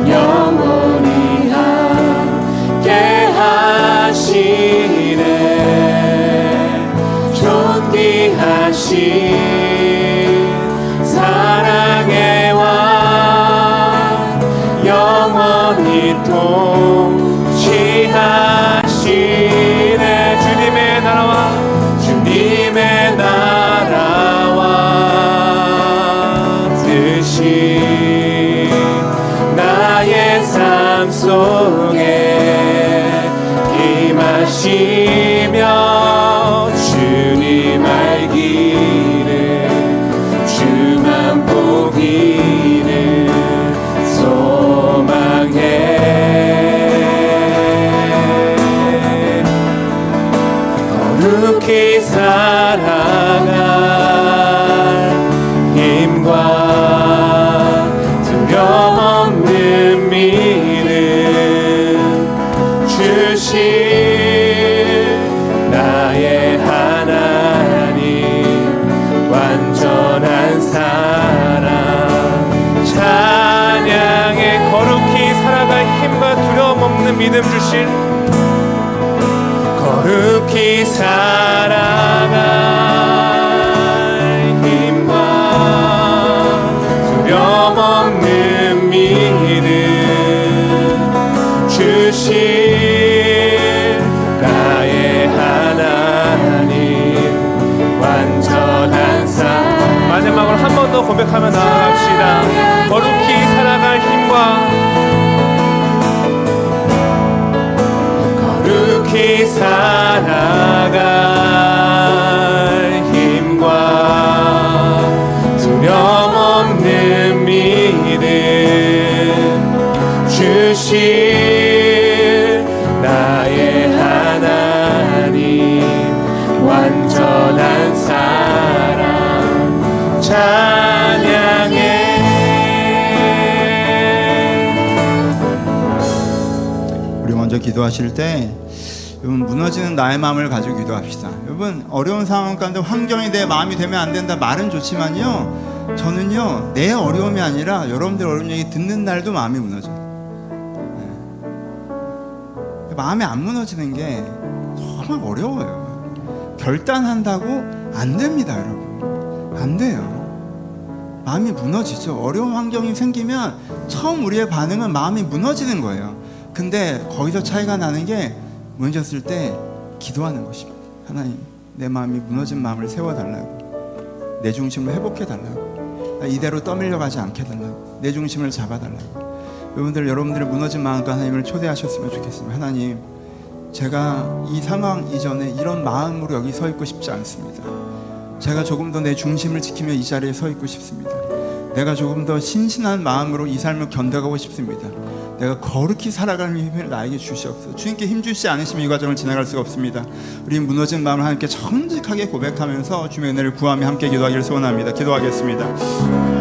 영원히 함께 하시네 존귀하신 사랑의 왕 영원히 통치하시네 주님의 나라와 뜻이 나의 삶 속에 임하시며 주님 알기를 주만 보기를 소망해 거룩히 살아갈 힘과 두려움 없는 믿음 주실 나의 하나님 완전한 사랑 찬양해 거룩히 살아갈 힘과 두려움 없는 믿음 주실 거룩히 살아갈 힘과 두려움 없는 믿음 주실 나의 하나님 완전한 사랑 마지막으로 한 번 더 고백하며 나아갑시다 거룩히 살아갈 힘과 거룩히 살아갈 힘과 두려움 없는 믿음 주실 나의 하나님 완전한 사랑 찬양해 우리 먼저 기도하실 때 여러분 무너지는 나의 마음을 가지고 기도합시다. 여러분 어려운 상황 가운데 환경이 내 마음이 되면 안 된다 말은 좋지만요 저는요 내 어려움이 아니라 여러분들 어려운 얘기 듣는 날도 마음이 무너져요. 마음이 안 무너지는 게 정말 어려워요. 결단한다고 안 됩니다, 여러분. 안 돼요. 마음이 무너지죠. 어려운 환경이 생기면 처음 우리의 반응은 마음이 무너지는 거예요. 근데 거기서 차이가 나는 게 무너졌을 때 기도하는 것입니다. 하나님, 내 마음이 무너진 마음을 세워달라고, 내 중심을 회복해달라고, 이대로 떠밀려가지 않게 해달라고, 내 중심을 잡아달라고. 여러분들의 무너진 마음과 하나님을 초대하셨으면 좋겠습니다. 하나님, 제가 이 상황 이전에 이런 마음으로 여기 서 있고 싶지 않습니다. 제가 조금 더 내 중심을 지키며 이 자리에 서 있고 싶습니다. 내가 조금 더 신신한 마음으로 이 삶을 견뎌가고 싶습니다. 내가 거룩히 살아가는 힘을 나에게 주시옵소서. 주님께 힘 주시지 않으시면 이 과정을 지나갈 수가 없습니다. 우리 무너진 마음을 하나님께 정직하게 고백하면서 주님의 은혜를 구하며 함께 기도하기를 소원합니다. 기도하겠습니다.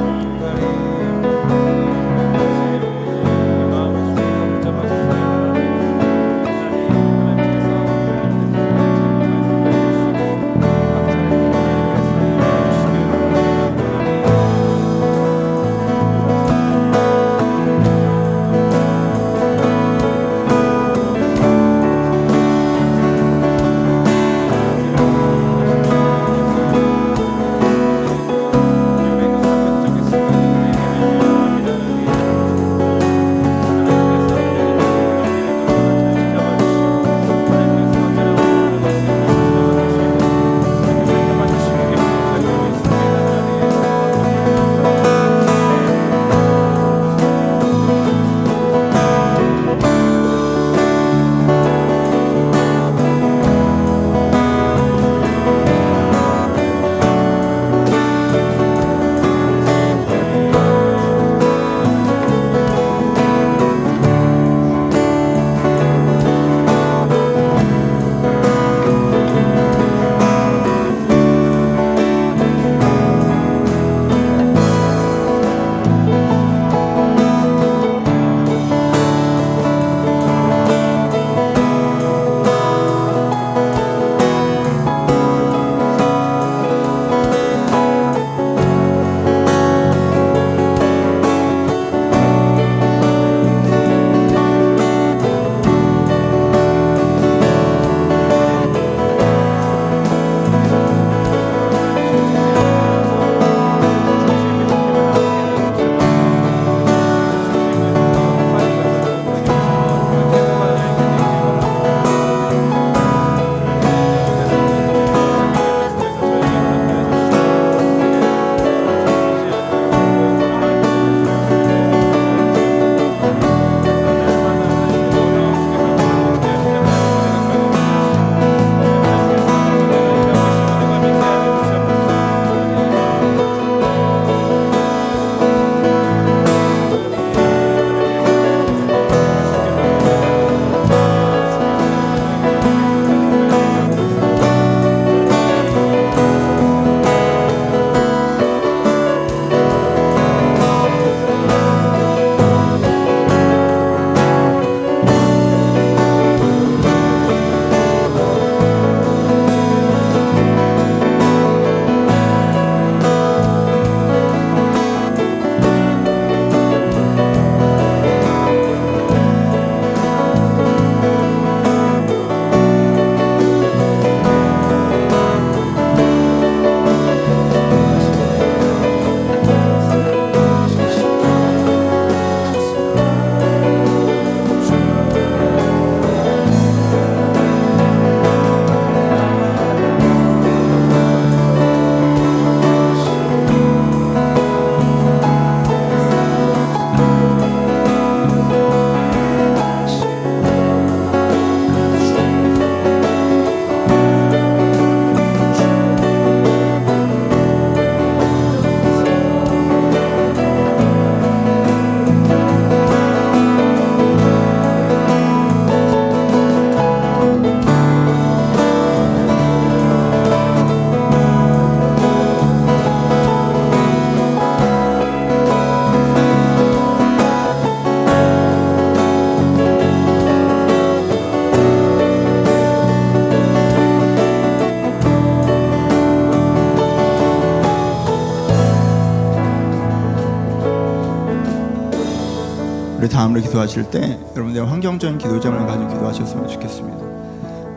우리 다음으로 기도하실 때 여러분들 환경적인 기도 제목을 가지고 기도하셨으면 좋겠습니다.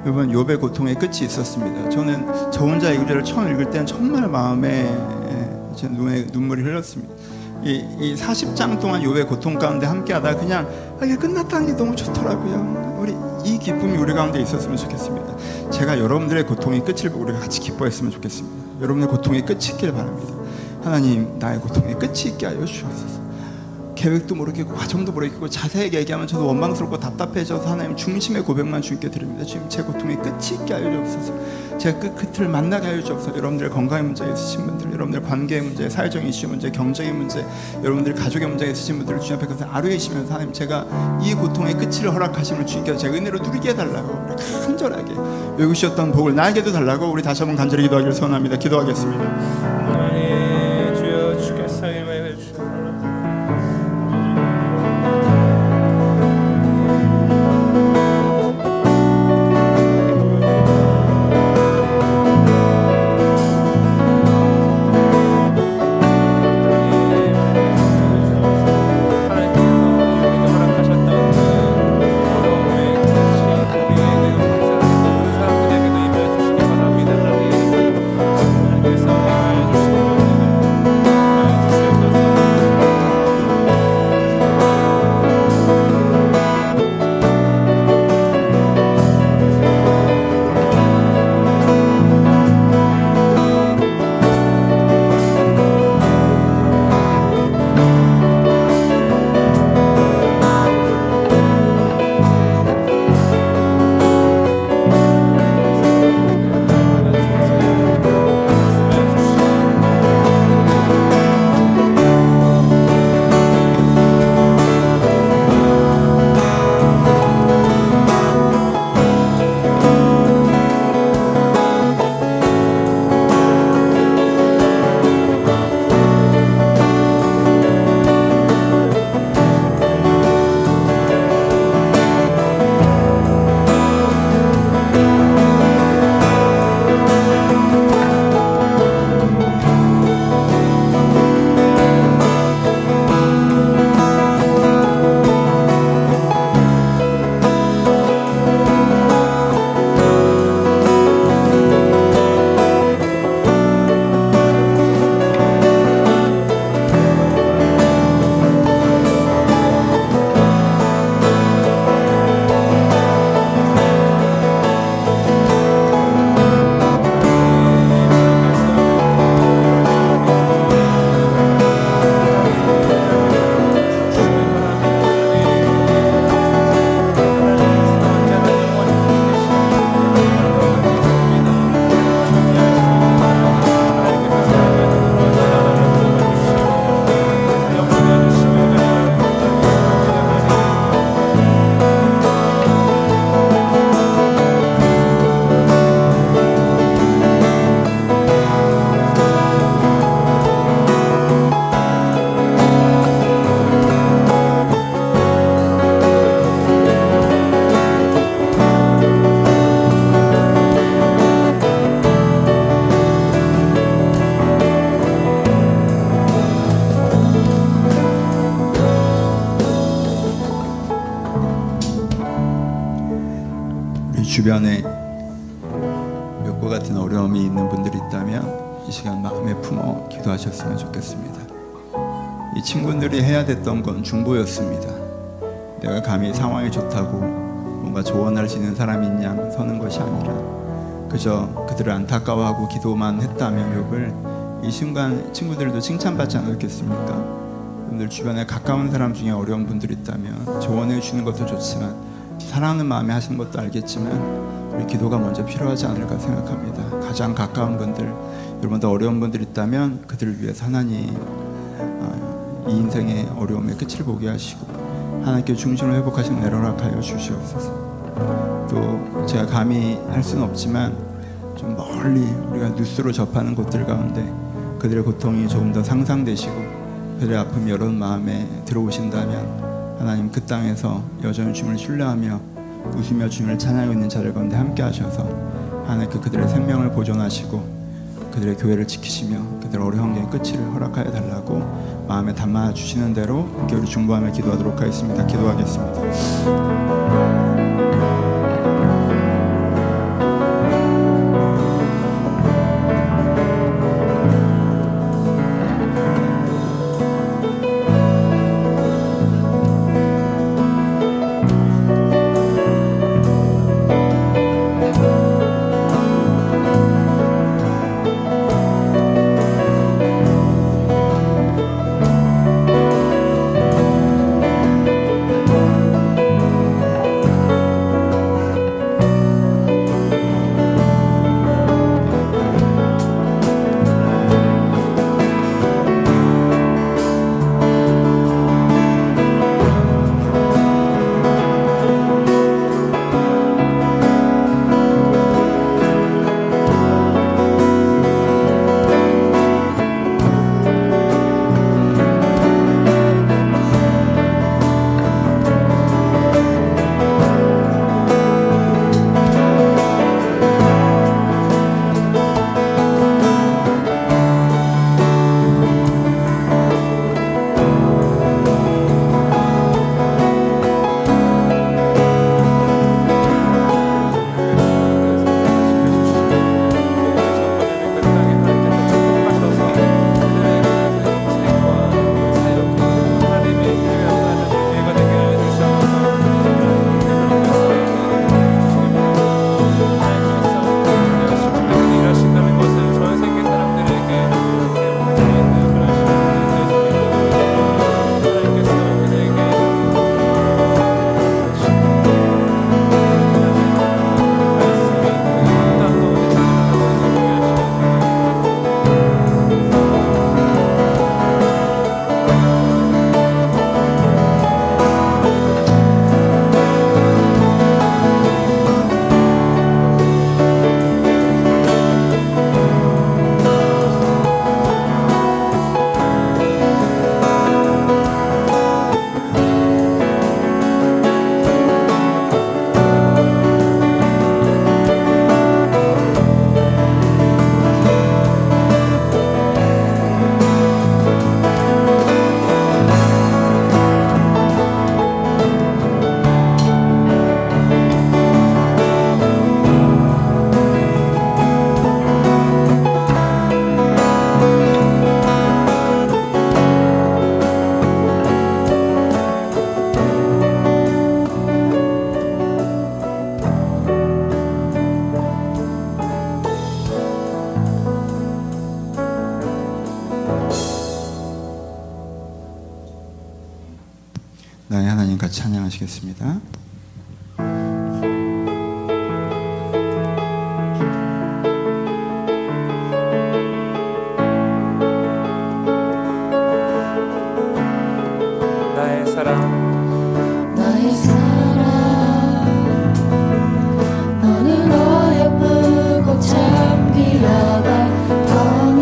여러분 욥의 고통의 끝이 있었습니다. 저는 저 혼자 이 구절을 처음 읽을 때는 정말 마음에 제 눈에 눈물이 흘렀습니다. 이 40장 동안 욥의 고통 가운데 함께하다 그냥 이게 끝났다는 게 너무 좋더라고요. 우리 이 기쁨이 우리 가운데 있었으면 좋겠습니다. 제가 여러분들의 고통의 끝을 보고 우리가 같이 기뻐했으면 좋겠습니다. 여러분의 고통의 끝이 있길 바랍니다. 하나님 나의 고통의 끝이 있게 하여 주옵소서. 계획도 모르겠고 과정도 모르겠고 자세하게 얘기하면 저도 원망스럽고 답답해져서 하나님 중심의 고백만 주님께 드립니다. 주님 제 고통의 끝이 있게 하여 주옵소서. 제가 그 끝을 만나게 하여 주옵소서. 여러분들의 건강의 문제 있으신 분들, 여러분들 관계의 문제, 사회적인 이슈 문제, 경제의 문제, 여러분들 가족의 문제 있으신 분들을 주님 앞에 가서 아뢰이시면서 하나님 제가 이 고통의 끝을 허락하심을 주님께서 제 은혜로 누리게 해달라고 우리 간절하게 여기 주셨던 복을 나에게도 달라고 우리 다시 한번 간절히 기도하기를 소원합니다. 기도하겠습니다. 하나님 주여 주께서 임하여 주시옵소서. 주변에 욥과 같은 어려움이 있는 분들이 있다면 이 시간 마음에 품어 기도하셨으면 좋겠습니다. 이 친구들이 해야 됐던 건 중보였습니다. 내가 감히 상황이 좋다고 뭔가 조언할 수 있는 사람이 있냐 서는 것이 아니라 그저 그들을 안타까워하고 기도만 했다면 욥을 이 순간 친구들도 칭찬받지 않았겠습니까? 여러분들 주변에 가까운 사람 중에 어려운 분들이 있다면 조언해 주는 것도 좋지만 사랑하는 마음에 하시는 것도 알겠지만 우리 기도가 먼저 필요하지 않을까 생각합니다. 가장 가까운 분들, 여러분들 어려운 분들 있다면 그들을 위해서 하나님 이 인생의 어려움의 끝을 보게 하시고 하나님께 중심을 회복하시는 은혜를 허락하여 주시옵소서. 또 제가 감히 할 수는 없지만 좀 멀리 우리가 뉴스로 접하는 곳들 가운데 그들의 고통이 조금 더 상상되시고 그들의 아픔이 여러분 마음에 들어오신다면 하나님 그 땅에서 여전히 주님을 신뢰하며 웃으며 주님을 찬양하고 있는 자들 가운데 함께 하셔서 하나님께 그들의 생명을 보존하시고 그들의 교회를 지키시며 그들 어려운 환경의 끝을 허락하여 달라고 마음에 담아 주시는 대로 함께 우리 중보하며 기도하도록 하겠습니다. 기도하겠습니다. 나의 하나님 같이 찬양하시겠습니다. 나의 사랑 나의 사랑 너는 어여쁘고 참 귀하다 너는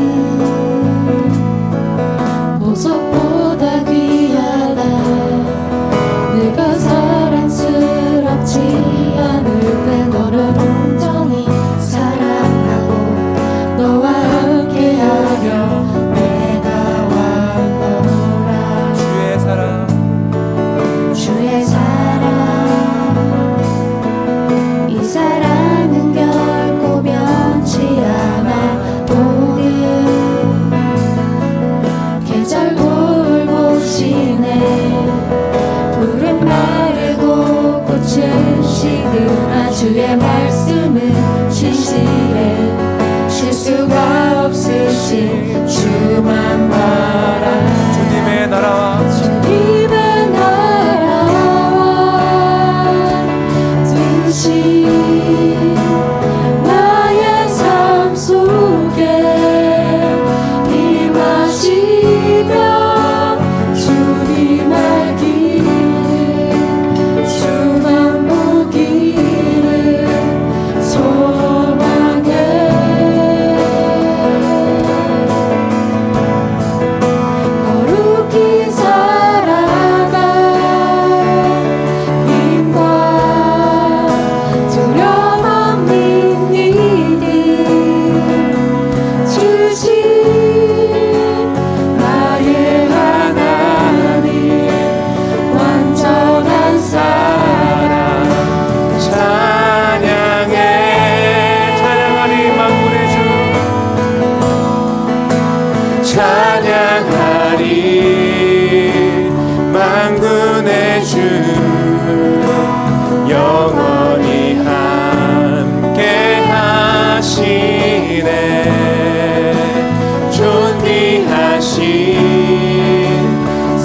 보석보다 귀하다 내가 사랑스럽지 않을 때 너를 온전히 사랑하고 너와 함께하려 내가 왔노라 주의 사랑 주의 사랑 이 사랑은 결코 변치 않아 모든 계절 돌보시네 푸른 마르고 꽃은 시드나 주의 말씀은 진실해 실수가 없으신 주만 바라 주님의 나라와 주님의 나라와 뜻이 나의 삶 속에 임하시며 주님 알기를 주만 보기를 소망해 거룩히 살아가 힘과 만군의 주 영원히 함께 하시네. 존귀하신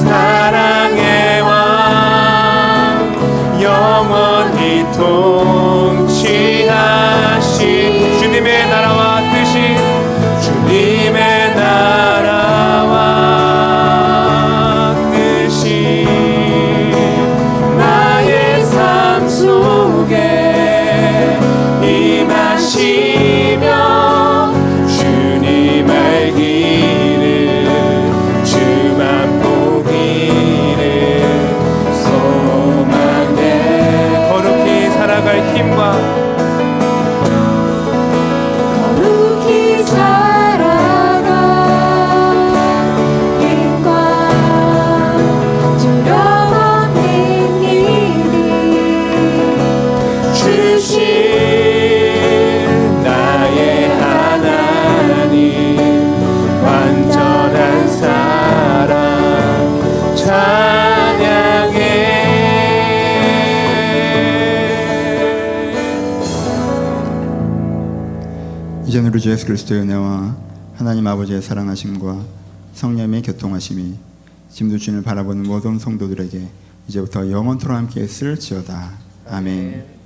사랑의 왕 영원히 통치하신 주님의 나라와 뜻이 주님의 나라와 뜻이 나의 삶 속에 임하시며 주님 알기를 주만 보기를 소망해. 거룩히 살아갈 힘과 거룩히 살아가 힘과 두려움없는 일이 주신 나의 하나님 완전한 사랑 찬양해. 이제는 우리 주 예수 그리스도의 은혜와 하나님 아버지의 사랑하심과 성령의 교통하심이 지금도 주님을 바라보는 모든 성도들에게 이제부터 영원토록 함께 있을지어다. 아멘.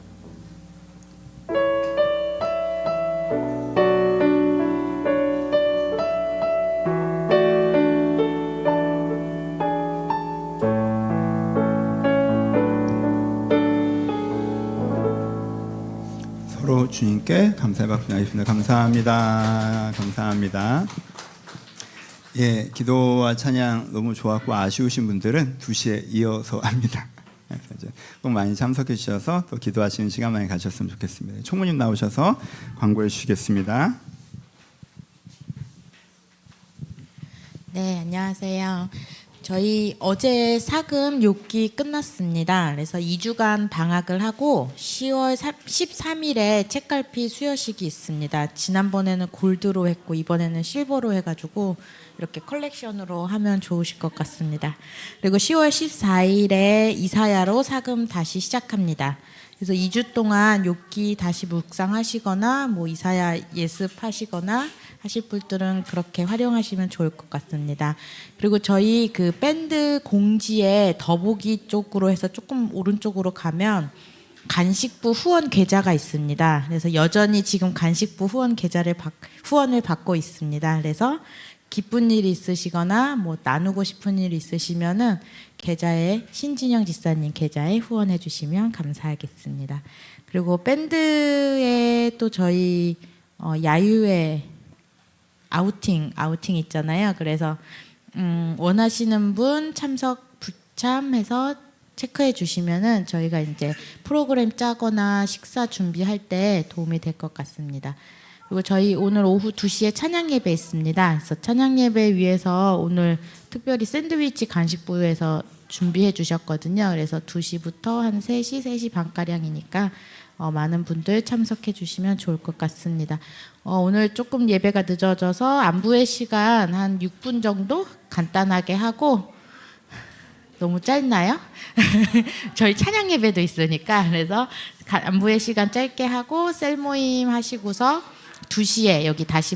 서로 주님께 감사의 박수 드리겠습니다. 감사합니다. 감사합니다. 예, 기도와 찬양 너무 좋았고 아쉬우신 분들은 2시에 이어서 합니다. 그래서 이제 꼭 많이 참석해 주셔서 또 기도하시는 시간 많이 가셨으면 좋겠습니다. 총무님 나오셔서 광고해 주시겠습니다. 네, 안녕하세요. 저희 어제 사금 6기 끝났습니다. 그래서 2주간 방학을 하고 10월 13일에 책갈피 수여식이 있습니다. 지난번에는 골드로 했고 이번에는 실버로 해가지고 이렇게 컬렉션으로 하면 좋으실 것 같습니다. 그리고 10월 14일에 이사야로 사금 다시 시작합니다. 그래서 2주 동안 6기 다시 묵상하시거나 뭐 이사야 예습하시거나 하실 분들은 그렇게 활용하시면 좋을 것 같습니다. 그리고 저희 그 밴드 공지에 더보기 쪽으로 해서 조금 오른쪽으로 가면 간식부 후원 계좌가 있습니다. 그래서 여전히 지금 간식부 후원 계좌를 후원을 받고 있습니다. 그래서 기쁜 일이 있으시거나 뭐 나누고 싶은 일이 있으시면은 계좌에 신진영 지사님 계좌에 후원해 주시면 감사하겠습니다. 그리고 밴드에 또 저희 야유회 아우팅 있잖아요. 그래서 원하시는 분 참석 부참해서 체크해 주시면은 저희가 이제 프로그램 짜거나 식사 준비할 때 도움이 될 것 같습니다. 그리고 저희 오늘 오후 2시에 찬양 예배 있습니다. 그래서 찬양 예배 위해서 오늘 특별히 샌드위치 간식부에서 준비해 주셨거든요. 그래서 2시부터 한 3시, 3시 반가량이니까 많은 분들 참석해 주시면 좋을 것 같습니다. 오늘 조금 예배가 늦어져서 안부의 시간 한 6분 정도 간단하게 하고 너무 짧나요? 저희 찬양 예배도 있으니까 그래서 안부의 시간 짧게 하고 셀 모임 하시고서 2시에 여기 다시